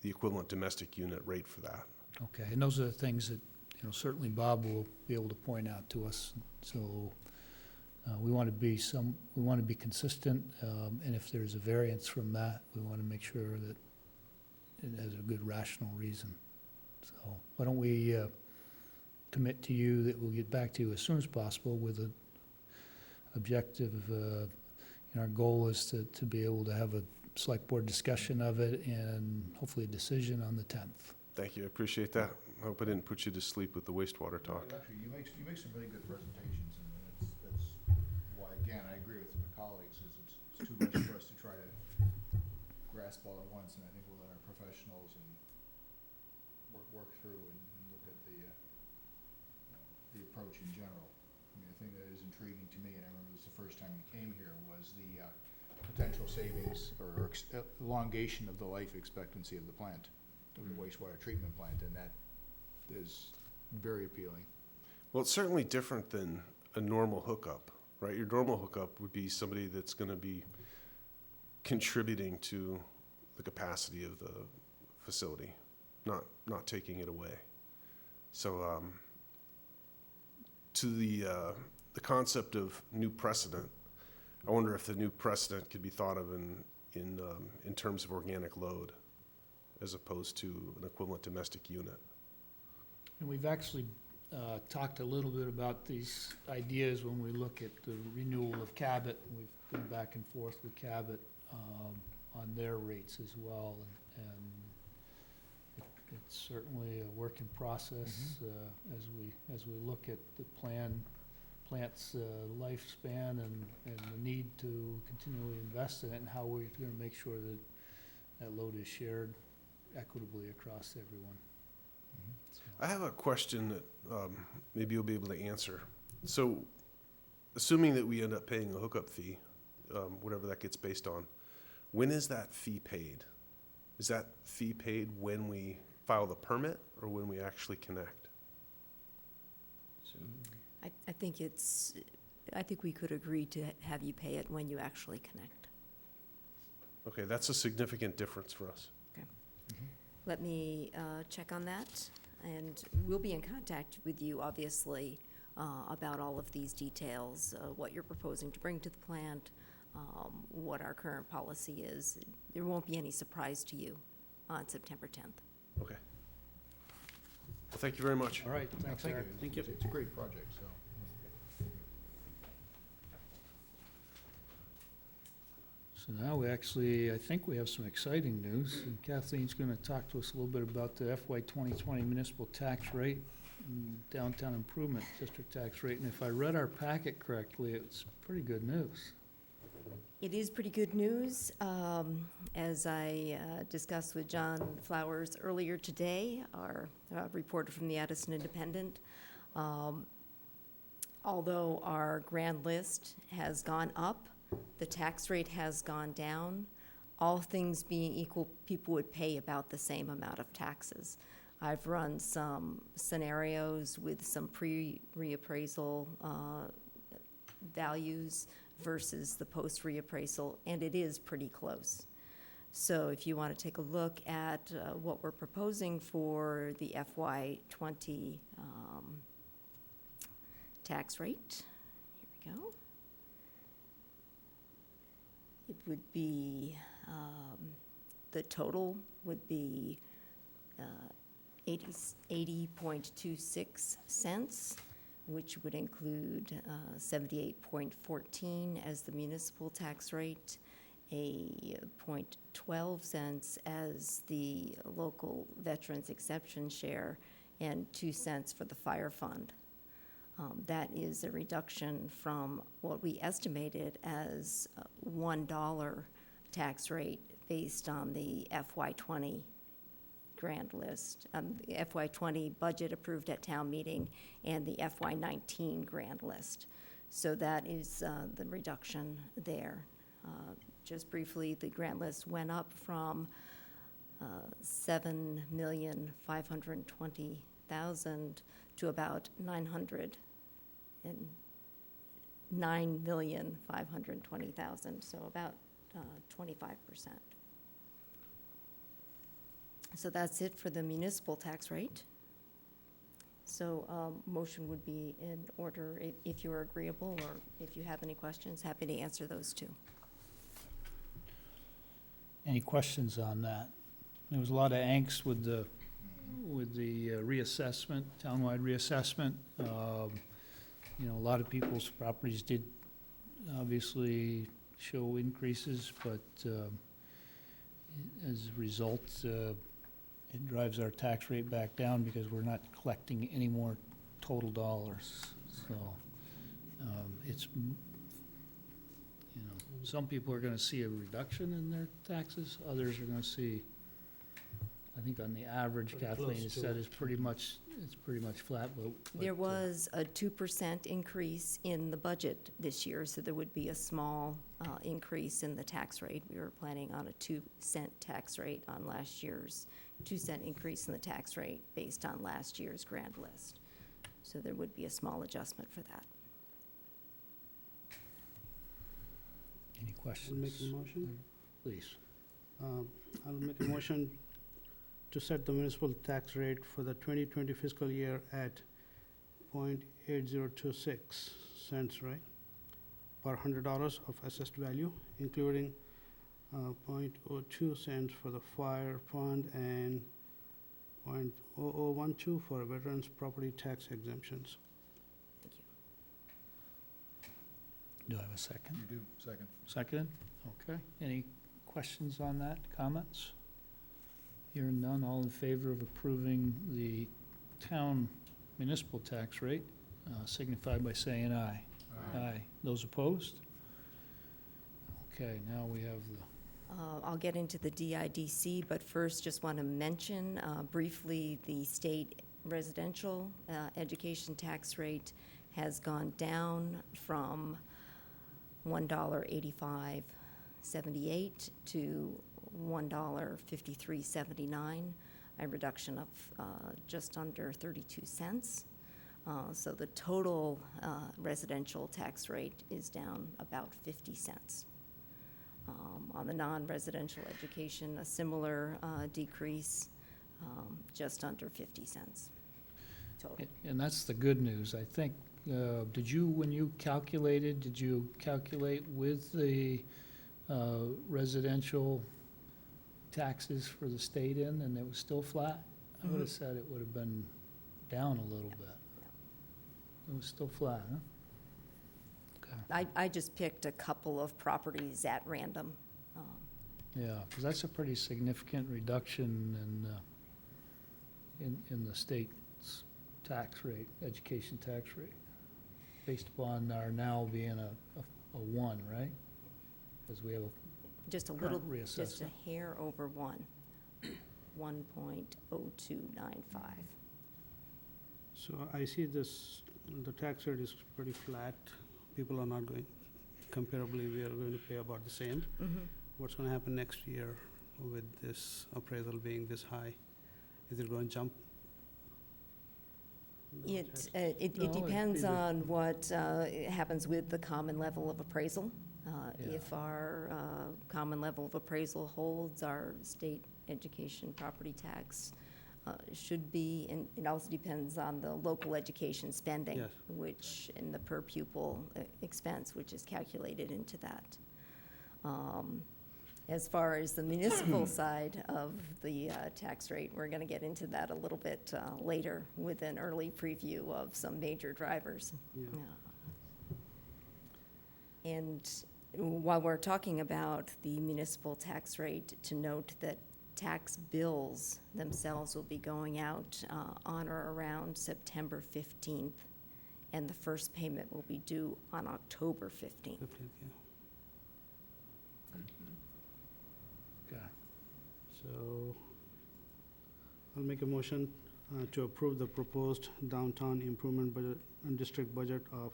equivalent domestic unit rate for that. okay, and those are the things that, you know, certainly Bob will be able to point out to us. So we want to be consistent, and if there's a variance from that, we want to make sure that it has a good rational reason. So why don't we commit to you that we'll get back to you as soon as possible with an objective, and our goal is to be able to have a select board discussion of it and hopefully a decision on the 10th. Thank you, I appreciate that. I hope I didn't put you to sleep with the wastewater talk. Actually, you make some really good presentations, and that's why, again, I agree with my colleagues, is it's too much for us to try to grasp all at once, and I think we'll let our professionals and work through and look at the approach in general. I mean, the thing that is intriguing to me, and I remember this the first time you came here, was the potential savings or elongation of the life expectancy of the plant, of the wastewater treatment plant, and that is very appealing. Well, it's certainly different than a normal hookup, right? Your normal hookup would be somebody that's going to be contributing to the capacity of the facility, not taking it away. So to the concept of new precedent, I wonder if the new precedent could be thought of in terms of organic load, as opposed to an equivalent domestic unit. And we've actually talked a little bit about these ideas when we look at the renewal of Cabot. We've been back and forth with Cabot on their rates as well, and it's certainly a work in process as we look at the plant's lifespan and the need to continually invest in it, and how we're going to make sure that that load is shared equitably across everyone. So- I have a question that maybe you'll be able to answer. So, assuming that we end up paying a hookup fee, whatever that gets based on, when is that fee paid? Is that fee paid when we file the permit or when we actually connect? I think we could agree to have you pay it when you actually connect. Okay, that's a significant difference for us. Let me check on that, and we'll be in contact with you, obviously, about all of these details, what you're proposing to bring to the plant, what our current policy is. There won't be any surprise to you on September 10th. Okay. Well, thank you very much. All right, thanks, Eric. Thank you. It's a great project, so. So now I think we have some exciting news, and Kathleen's gonna talk to us a little bit about the FY 2020 municipal tax rate and downtown improvement district tax rate, and if I read our packet correctly, it's pretty good news. It is pretty good news. As I discussed with John Flowers earlier today, our reporter from the Addison Independent, although our grand list has gone up, the tax rate has gone down. All things being equal, people would pay about the same amount of taxes. I've run some scenarios with some pre-reappraisal values versus the post-reappraisal, and it is pretty close. So if you want to take a look at what we're proposing for the FY 20 tax rate, here we go. It would be, the total would be 80.26 cents, which would include 78.14 as the municipal tax rate, a 0.12 cents as the local veterans exception share, and 2 cents for the fire fund. That is a reduction from what we estimated as $1 tax rate based on the FY20 grand list, the FY20 budget approved at town meeting, and the FY19 grand list. So that is the reduction there. Just briefly, the grant list went up from 7,520,000 to about 9,520,000, so about 25%. So that's it for the municipal tax rate. So motion would be in order if you are agreeable, or if you have any questions, happy to answer those too. Any questions on that? There was a lot of angst with the reassessment, townwide reassessment. You know, a lot of people's properties did obviously show increases, but as a result, it drives our tax rate back down because we're not collecting any more total dollars. So it's, you know, some people are gonna see a reduction in their taxes, others are gonna see, I think on the average, Pretty Kathleen close has to said it. it's pretty much flat, but. There was a 2% increase in the budget this year, so there would be a small increase in the tax rate. We were planning on a 2-cent tax rate on last year's, 2-cent increase in the tax rate based on last year's grand list. So there would be a small adjustment for that. Any I'll questions? make a motion. Please. I'll make a motion to set the municipal tax rate for the 2020 fiscal year at 0.8026 cents, right? Per $100 of assessed value, including 0.02 cents for the fire fund and 0.0012 for veterans' property tax exemptions. Thank you. Do I have a second? You do, second. Seconded? Okay. Any questions on that, comments? Hearing none, all in favor of approving the town municipal tax rate, signify by saying aye. Aye. Those opposed? Okay, now we have the, I'll get into the DIDC, but first just want to mention briefly the state residential education tax rate has gone down from $1.8578 to $1.5379, a reduction of just under 32 cents. So the total residential tax rate is down about 50 cents. On the non-residential education, a similar decrease, just under 50 cents total. and that's the good news, I think. Did you, when you calculated, did you calculate with the residential taxes for the state in, and it was still flat? I would have said it would have been down a little bit. It was still flat, huh? Okay. I just picked a couple of properties at random. Yeah, because that's a pretty significant reduction in the state's tax rate, education tax rate, based upon our now being a 1, right? Because we have a Just a little, current just a reassessment. hair over 1, 1.0295. So I see this, the tax rate is pretty flat. People are not going, comparably, we are going to pay about the same. What's going to happen next year with this appraisal being this high? Is it going to jump? It No, it'd depends be the- on what happens with the common level of appraisal. Yeah. If our common level of appraisal holds, our state education property tax should be, and it also depends on the local education spending, Yes. which, in the per pupil expense, which is calculated into that. As far as the municipal side of the tax rate, we're going to get into that a little bit later with an early preview of some major drivers. Yeah. And while we're talking about the municipal tax rate, to note that tax bills themselves will be going out on or around September 15th, and the first payment will be due on October 15th. 15th, yeah. Okay. So I'll make a motion to approve the proposed downtown improvement budget and district budget of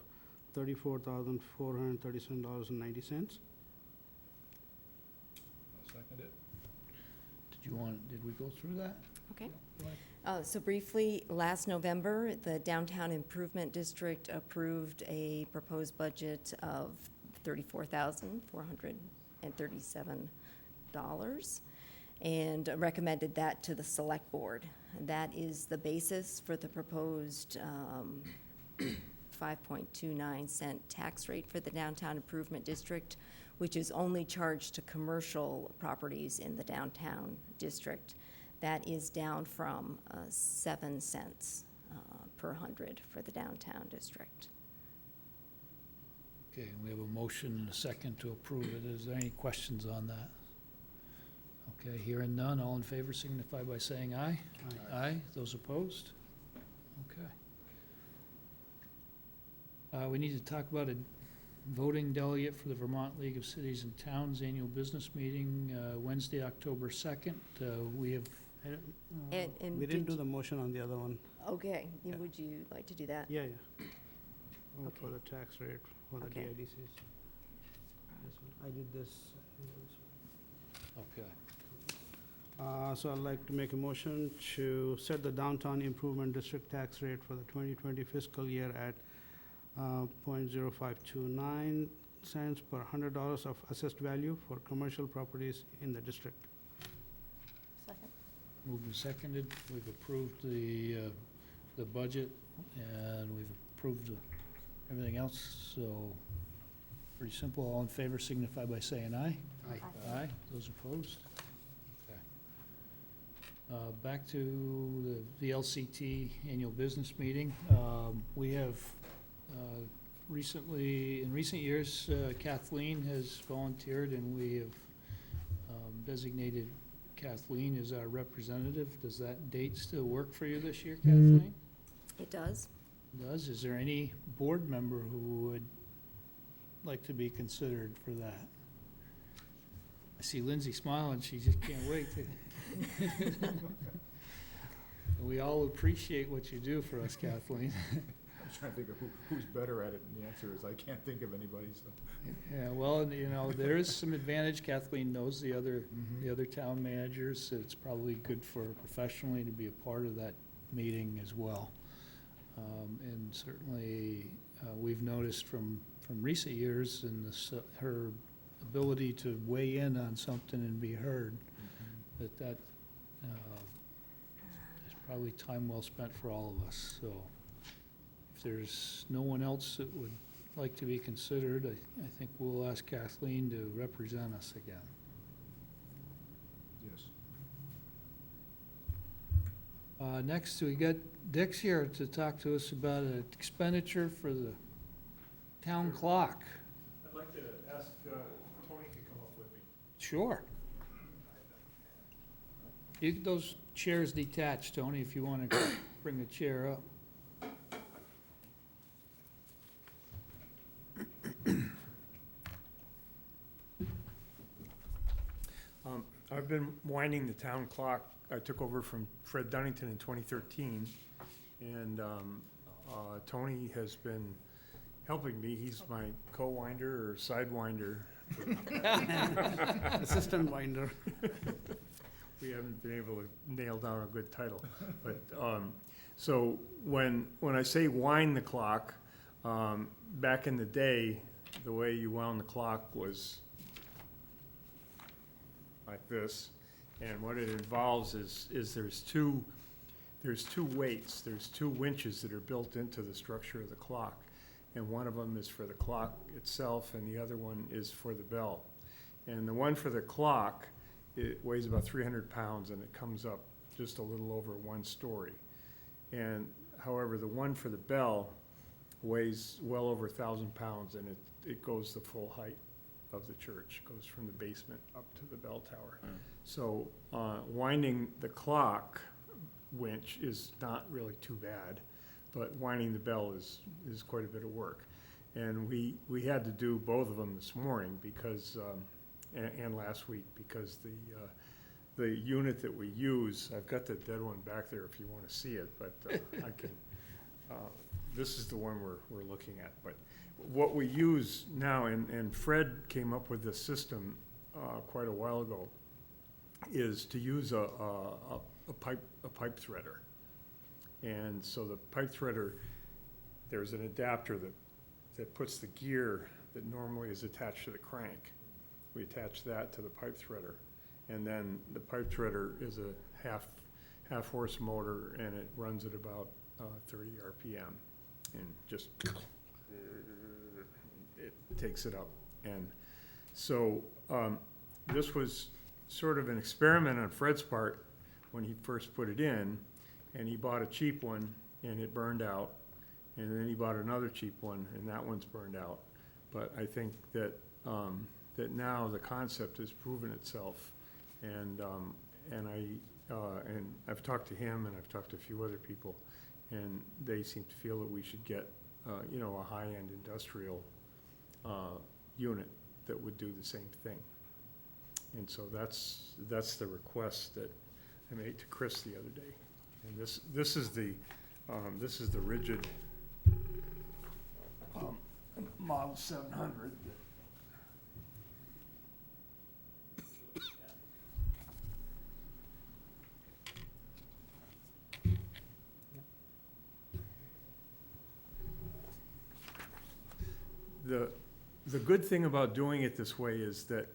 $34,437.90. I'll second it. Did we go through that? Okay. Go ahead. So briefly, last November, the Downtown Improvement District approved a proposed budget of $34,437 and recommended that to the Select Board. That is the basis for the proposed 5.29 cent tax rate for the Downtown Improvement District, which is only charged to commercial properties in the downtown district. That is down from 7 cents per hundred for the downtown district. Okay, we have a motion and a second to approve it. Is there any questions on that? Okay, hearing none, all in favor signify by saying aye. Aye. Aye, those opposed? Okay. We need to talk about a voting delegate for the Vermont League of Cities and Towns Annual Business Meeting, Wednesday, October 2nd. We have, And We didn't did do the motion on the other one. Okay, Yeah. would you like to do that? Yeah. Vote for Okay. the tax rate for the Okay. DIDCs. This one. I did this. okay. So I'd like to make a motion to set the downtown improvement district tax rate for the 2020 fiscal year at .0529 cents per $100 of assessed value for commercial properties in the district. Second. Moved and seconded. We've approved the budget, and we've approved everything else, so pretty simple. All in favor signify by saying aye. Aye. Aye. Those opposed? Okay. Back to the VLCT annual business meeting. We have recently, in recent years, Kathleen has volunteered, and we have designated Kathleen as our representative. Does that date still work for you this year, Kathleen? It does. It does. Is there any board member who would like to be considered for that? I see Lindsay smiling. She just can't wait to. We all appreciate what you do for us, Kathleen. I'm trying to think of who's better at it, and the answer is I can't think of anybody, so. Yeah, well, you know, there is some advantage. Kathleen knows the other town managers, so it's probably good for her professionally to be a part of that meeting as well. And certainly, we've noticed from recent years and her ability to weigh in on something and be heard, that is probably time well spent for all of us. So if there's no one else that would like to be considered, I think we'll ask Kathleen to represent us again. Yes. Next, we got Dick's here to talk to us about an expenditure for the town clock. I'd like to ask Tony to come up with me. Sure. Those chairs detached, Tony, if you want to bring the chair up. I've been winding the town clock. I took over from Fred Dunnington in 2013, and Tony has been helping me. He's my co-winder or sidewinder. Assistant winder. We haven't been able to nail down a good title. But, so when I say wind the clock, back in the day, the way you wound the clock was like this. And what it involves is there's two weights, there's two winches that are built into the structure of the clock. And one of them is for the clock itself, and the other one is for the bell. And the one for the clock, it weighs about 300 pounds, and it comes up just a little over 1 story. And however, the one for the bell weighs well over 1,000 pounds, and it goes the full height of the church, goes from the basement up to the bell tower. So winding the clock winch is not really too bad, but winding the bell is quite a bit of work. And we had to do both of them this morning because, and last week, because the unit that we use, I've got the dead one back there if you want to see it, but I can, this is the one we're looking at. But what we use now, and Fred came up with this system quite a while ago, is to use a pipe threader. And so the pipe threader, there's an adapter that puts the gear that normally is attached to the crank. We attach that to the pipe threader. And then the pipe threader is a half horse motor, and it runs at about 30 RPM. And just, it takes it up. And so this was sort of an experiment on Fred's part when he first put it in, and he bought a cheap one, and it burned out. And then he bought another cheap one, and that one's burned out. But I think that that now the concept has proven itself, and I've talked to him, and I've talked to a few other people, and they seem to feel that we should get a high-end industrial unit that would do the same thing. And so that's the request that I made to Chris the other day. And this is the rigid Model 700. The good thing about doing it this way is that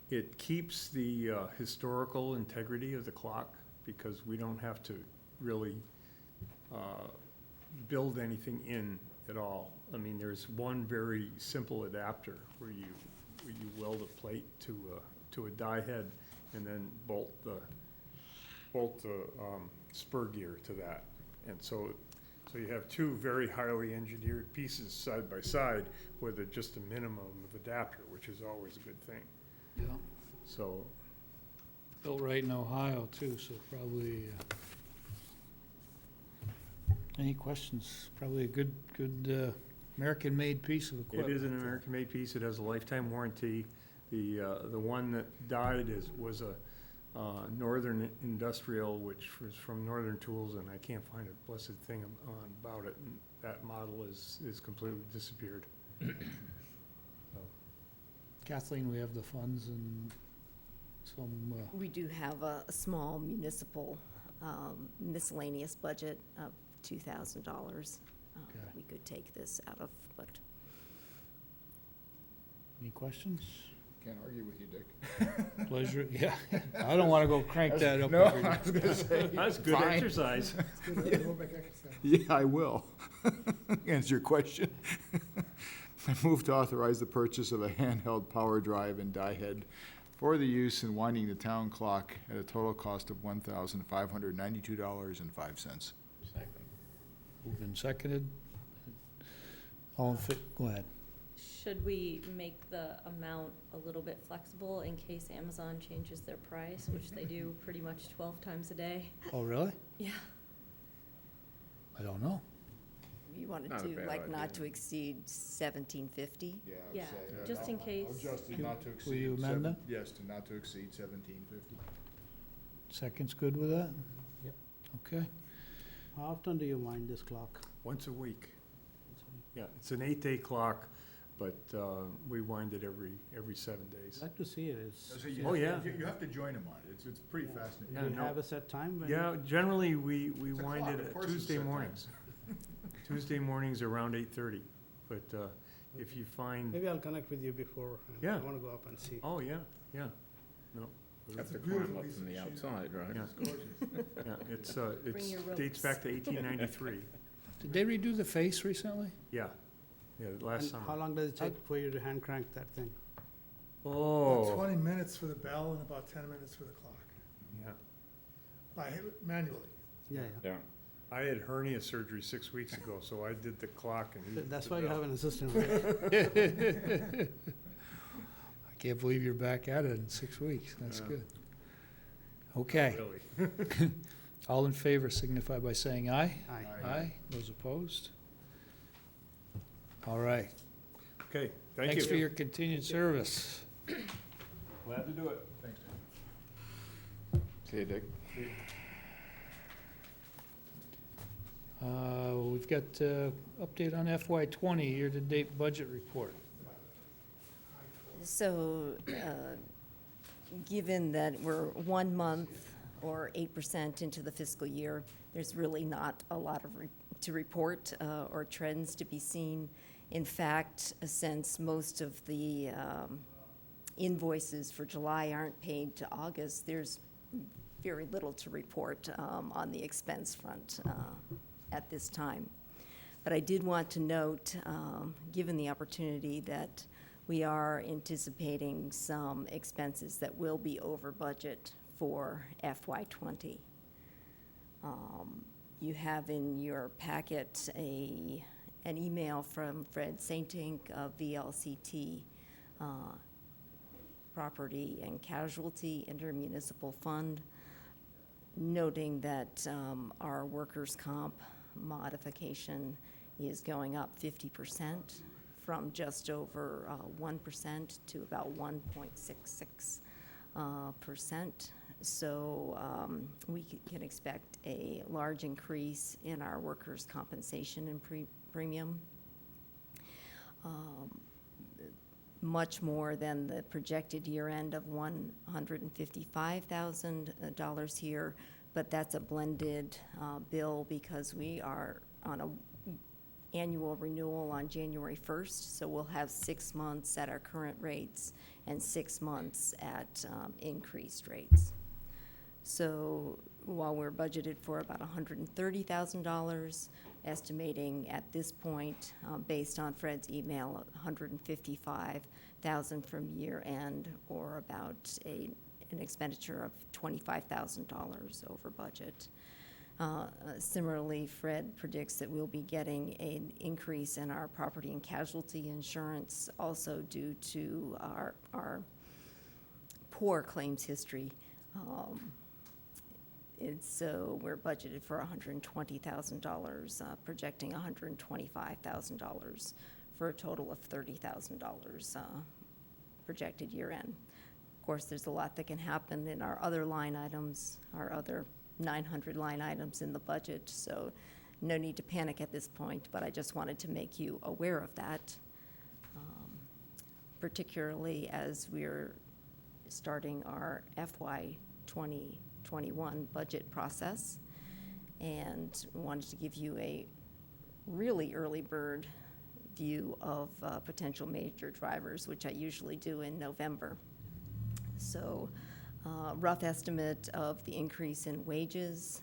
it keeps the historical integrity of the clock, because we don't have to really build anything in at all. I mean, there's one very simple adapter where you weld a plate to a die head, and then bolt the spur gear to that. And so you have two very highly engineered pieces side by side with just a minimum of adapter, which is always a good thing. Yeah. So, Built right in Ohio too, so probably, any questions? Probably a good American-made piece of equipment. it is an American-made piece. It has a lifetime warranty. The one that died was a Northern Industrial, which was from Northern Tools, and I can't find a blessed thing about it. And that model is completely disappeared. So. Kathleen, we have the funds and some, We do have a small municipal miscellaneous budget of $2,000 that we could take this out of, but any questions? Can't argue with you, Dick. Pleasure, yeah. I don't want to go crank that up. No, every day. I was gonna say. That's good fine. exercise. Yeah, I will. Answer your question. I move to authorize the purchase of a handheld power drive and die head for the use in winding the town clock at a total cost of $1,592.05. Second. Moved and seconded. All in go ahead. Should we make the amount a little bit flexible in case Amazon changes their price, which they do pretty much 12 times a day? Oh, really? Yeah. I don't know. you wanted Not a to, bad like, not idea. to exceed 1750? Yeah, just in case. Adjusted not to Will you exceed amend that? yes, to not to exceed 1750. Second's good with that? Yep. Okay. How often do you wind this clock? Once a week. Yeah, it's an 8-day clock, but we wind it every 7 days. I'd like to see it. It's, So you Oh, have to- yeah. You have to join them on it. It's pretty fascinating. do you have a set time? when Yeah, generally, we It's a wind clock, it of at course it's Tuesday set time. mornings. Tuesday mornings around 8:30, but if you find, Maybe I'll connect with you before. Yeah. I want to go up and see. oh, yeah, no. Have to a beautiful climb up piece from of the machinery. outside, right? Yeah. Yeah, it's your dates ropes. back to 1893. Did they redo the face recently? Yeah, And last how summer. long does it take for you to hand crank that thing? Oh, 20 minutes for the bell and about 10 minutes for the clock. yeah. Manually. Yeah, Yeah. I had hernia surgery 6 weeks ago, so I did the clock and he yeah. did That's the why you bell. have an assistant. Right? I can't believe you're back at it in 6 weeks. That's Yeah. good. Okay. Really. All in favor signify by saying aye. Aye. Aye. Those opposed? All right. Okay, thank you. Thanks for your continued service. Glad to do it. Thanks, Dan. See you, Dick. We've got update on FY '20 year-to-date budget report. So, given that we're 1 month or 8% into the fiscal year, there's really not a lot of to report or trends to be seen. In fact, since most of the invoices for July aren't paid to August, there's very little to report on the expense front at this time. But I did want to note, given the opportunity, that we are anticipating some expenses that will be over budget for FY '20. You have in your packet an email from Fred Saintink of VLCT Property and Casualty Intermunicipal Fund, noting that our workers' comp modification is going up 50%, from just over 1% to about 1.66%. So we can expect a large increase in our workers' compensation and premium, much more than the projected year-end of $155,000 here, but that's a blended bill because we are on a annual renewal on January 1st, so we'll have 6 months at our current rates and 6 months at increased rates. So while we're budgeted for about $130,000, estimating at this point, based on Fred's email, $155,000 from year end, or about an expenditure of $25,000 over budget. Similarly, Fred predicts that we'll be getting an increase in our property and casualty insurance, also due to our poor claims history. And so we're budgeted for $120,000, projecting $125,000 for a total of $30,000 projected year end. Of course, there's a lot that can happen in our other line items, our other 900 line items in the budget, so no need to panic at this point, but I just wanted to make you aware of that, particularly as we're starting our FY 2021 budget process, and wanted to give you a really early bird view of potential major drivers, which I usually do in November. So, rough estimate of the increase in wages,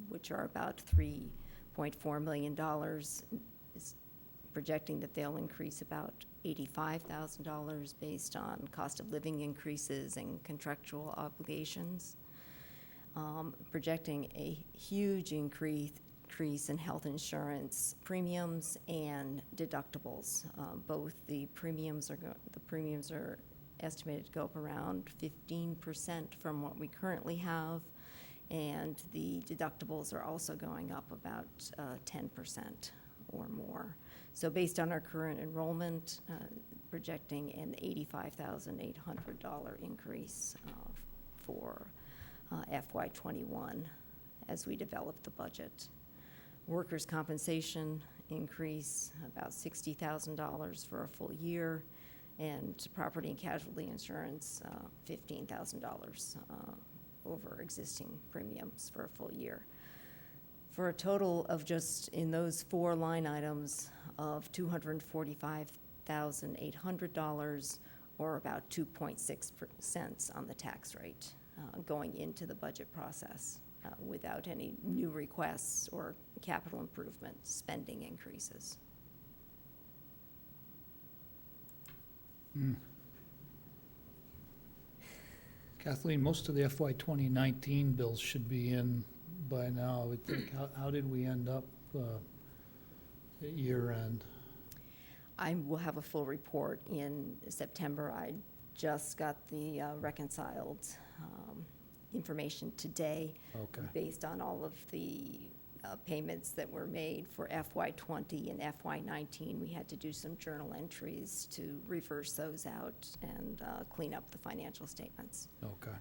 which are about $3.4 million, is projecting that they'll increase about $85,000 based on cost of living increases and contractual obligations. Projecting a huge increase in health insurance premiums and deductibles. Both the premiums are estimated to go up around 15% from what we currently have, and the deductibles are also going up about 10% or more. So based on our current enrollment, projecting an $85,800 increase for FY '21 as we develop the budget. Workers' compensation increase about $60,000 for a full year, and property and casualty insurance, $15,000 over existing premiums for a full year. For a total of just in those 4 line items of $245,800, or about 2.6% on the tax rate going into the budget process without any new requests or capital improvement spending increases. Kathleen, most of the FY 2019 bills should be in by now, I would think. How did we end up at year end? I will have a full report in September. I just got the reconciled information today. Okay. Based on all of the payments that were made for FY '20 and FY '19. We had to do some journal entries to reverse those out and clean up the financial statements. Okay.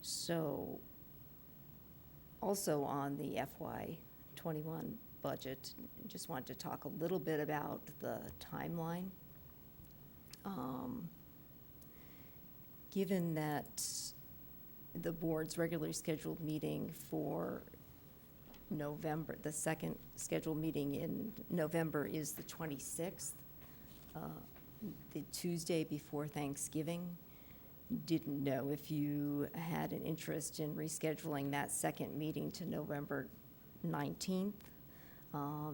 So, also on the FY '21 budget, just wanted to talk a little bit about the timeline. Given that the board's regularly scheduled meeting for November, the second scheduled meeting in November is the 26th, the Tuesday before Thanksgiving. Didn't know if you had an interest in rescheduling that second meeting to November 19th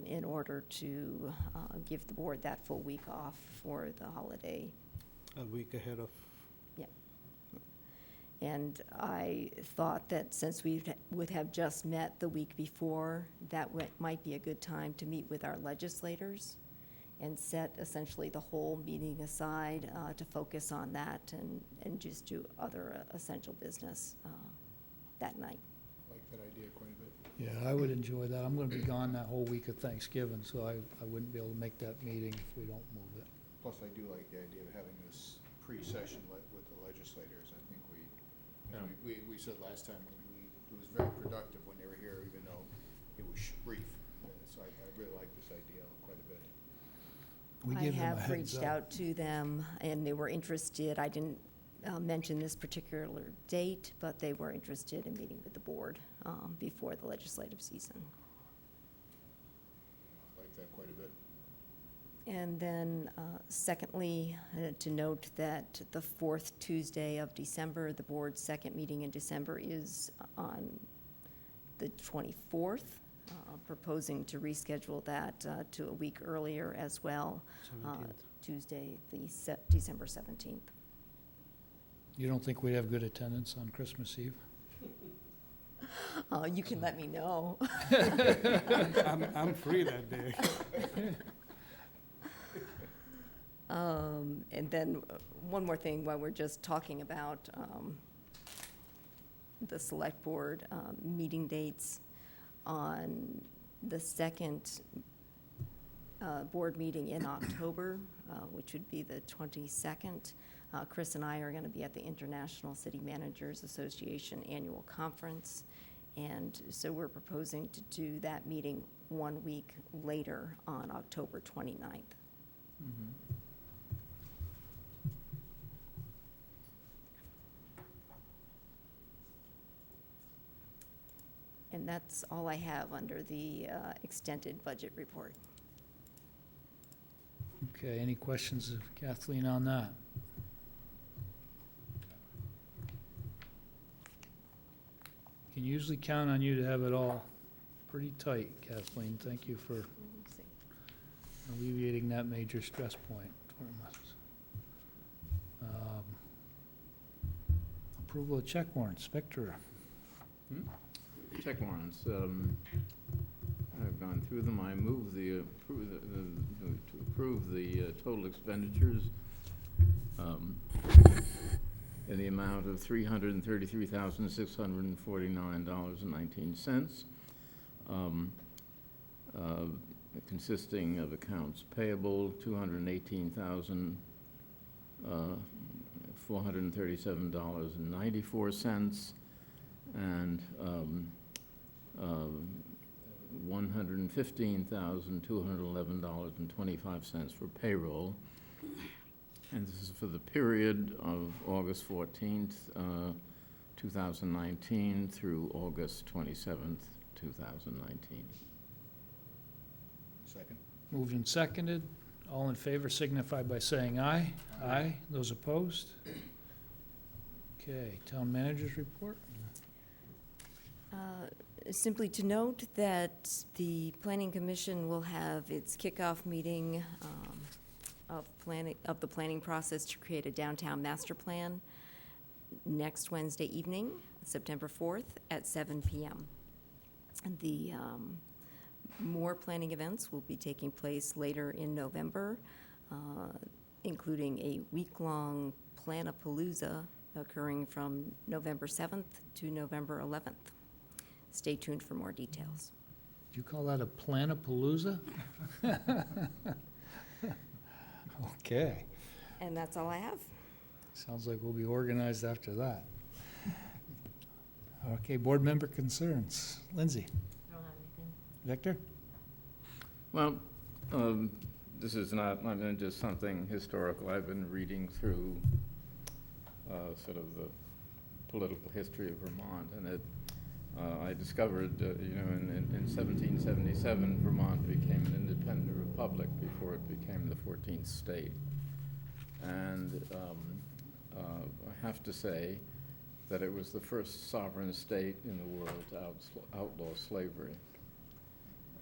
in order to give the board that full week off for the holiday. A week ahead of. Yeah. And I thought that since we would have just met the week before, that might be a good time to meet with our legislators and set essentially the whole meeting aside to focus on that and just do other essential business that night. I like that idea quite a bit. Yeah, I would enjoy that. I'm going to be gone that whole week of Thanksgiving, so I wouldn't be able to make that meeting if we don't move it. Plus, I do like the idea of having this pre-session with the legislators. I think we said last time, it was very productive when they were here, even though it was brief. So I really like this idea quite a bit. We I give them a have heads reached up. out to them, and they were interested. I didn't mention this particular date, but they were interested in meeting with the board before the legislative season. I like that quite a bit. And then secondly, to note that the fourth Tuesday of December, the board's second meeting in December is on the 24th, proposing to reschedule that to a week earlier as well, 17th. Tuesday, December 17th. You don't think we'd have good attendance on Christmas Eve? You can let me know. I'm free that day. And then one more thing while we're just talking about the select board meeting dates. On the second board meeting in October, which would be the 22nd, Chris and I are going to be at the International City Managers Association Annual Conference. And so we're proposing to do that meeting 1 week later on October 29th. Mm-hmm. And that's all I have under the extended budget report. Okay, any questions of Kathleen on that? Can usually count on you to have it all pretty tight, Kathleen. Thank you for Let's see. alleviating that major stress point from us. Approval of check warrants, Spectra. Check warrants, I've gone through them. I move to approve the total expenditures in the amount of $333,649.19, consisting of accounts payable, $218,437.94, and $115,211.25 for payroll. And this is for the period of August 14th, 2019 through August 27th, 2019. Second? Moved and seconded. All in favor signify by saying aye. Aye. Those opposed? Okay, town managers report. Simply to note that the Planning Commission will have its kickoff meeting of the planning process to create a downtown master plan next Wednesday evening, September 4th at 7 p.m. The more planning events will be taking place later in November, including a week-long Planapalooza occurring from November 7th to November 11th. Stay tuned for more details. Did you call that a Planapalooza? Okay. And that's all I have. Sounds like we'll be organized after that. Okay, board member concerns. Lindsay? I don't have anything. Victor? Well, this is not, I mean, just something historical. I've been reading through sort of the political history of Vermont, and I discovered, in 1777, Vermont became an independent republic before it became the 14th state. And I have to say that it was the first sovereign state in the world to outlaw slavery.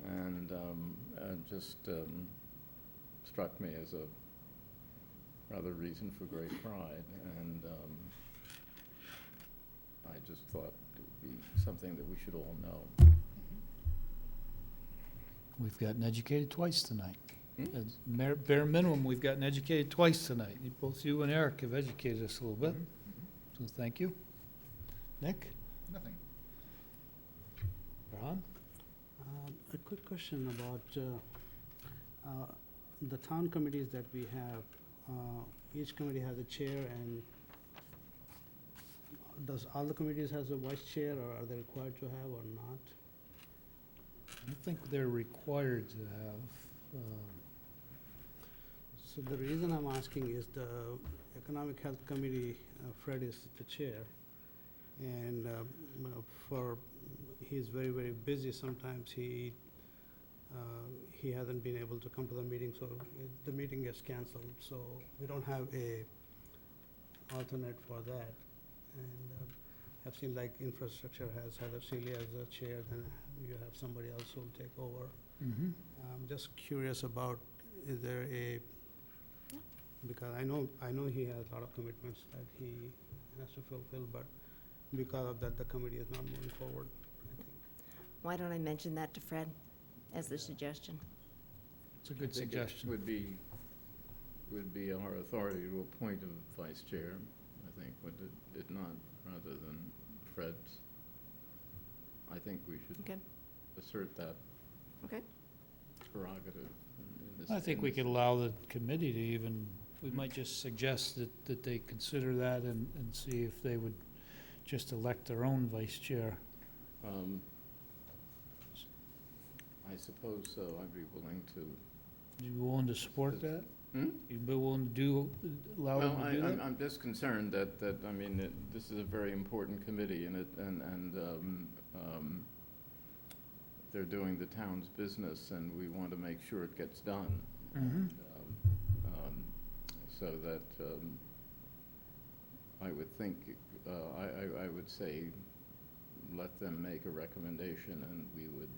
And it just struck me as a rather reason for great pride. And I just thought it would be something that we should all know. We've gotten educated twice tonight. As bare minimum, we've gotten educated twice tonight. Both you and Eric have educated us a little bit, so thank you. Nick? Nothing. Ron? A quick question about the town committees that we have. Each committee has a chair, and does all the committees has a vice chair, or are they required to have or not? I think they're required to have, So the reason I'm asking is the Economic Health Committee, Fred is the chair, and he's very, very busy. Sometimes he hasn't been able to come to the meeting, so the meeting gets canceled. So we don't have a alternate for that. And I've seen like infrastructure has Heather Seeley as the chair, then you have somebody else who will take over. I'm just curious about, is there a, because I know he has a lot of commitments that he has to fulfill, but because of that, the committee is not moving forward, I think. Why don't I mention that to Fred as a suggestion? it's a good I think suggestion. It would be our authority to appoint a vice chair, I think, would it not, rather than Fred's. I think we should Okay. assert that Okay. prerogative in this. I think in we this- could allow the committee to even, we might just suggest that they consider that and see if they would just elect their own vice chair. I suppose so. I'd be willing to. You willing to support that? Hmm? You'd be willing to allow Well, them to do that? I'm just concerned that, I mean, this is a very important committee, and they're doing the town's business, and we want to make sure it gets done. Mhm. So that, I would think, I would say, let them make a recommendation, and we would.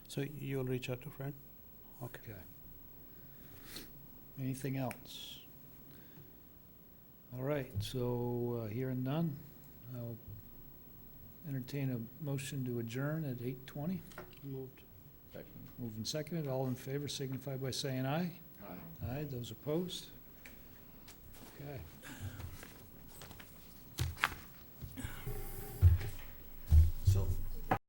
So you'll reach out to Fred? Okay. Okay. Anything else? All right, so hearing none, I'll entertain a motion to adjourn at 8:20. Moved. Second. Moved and seconded, all in favor signify by saying aye. Aye. Aye, those opposed? Okay.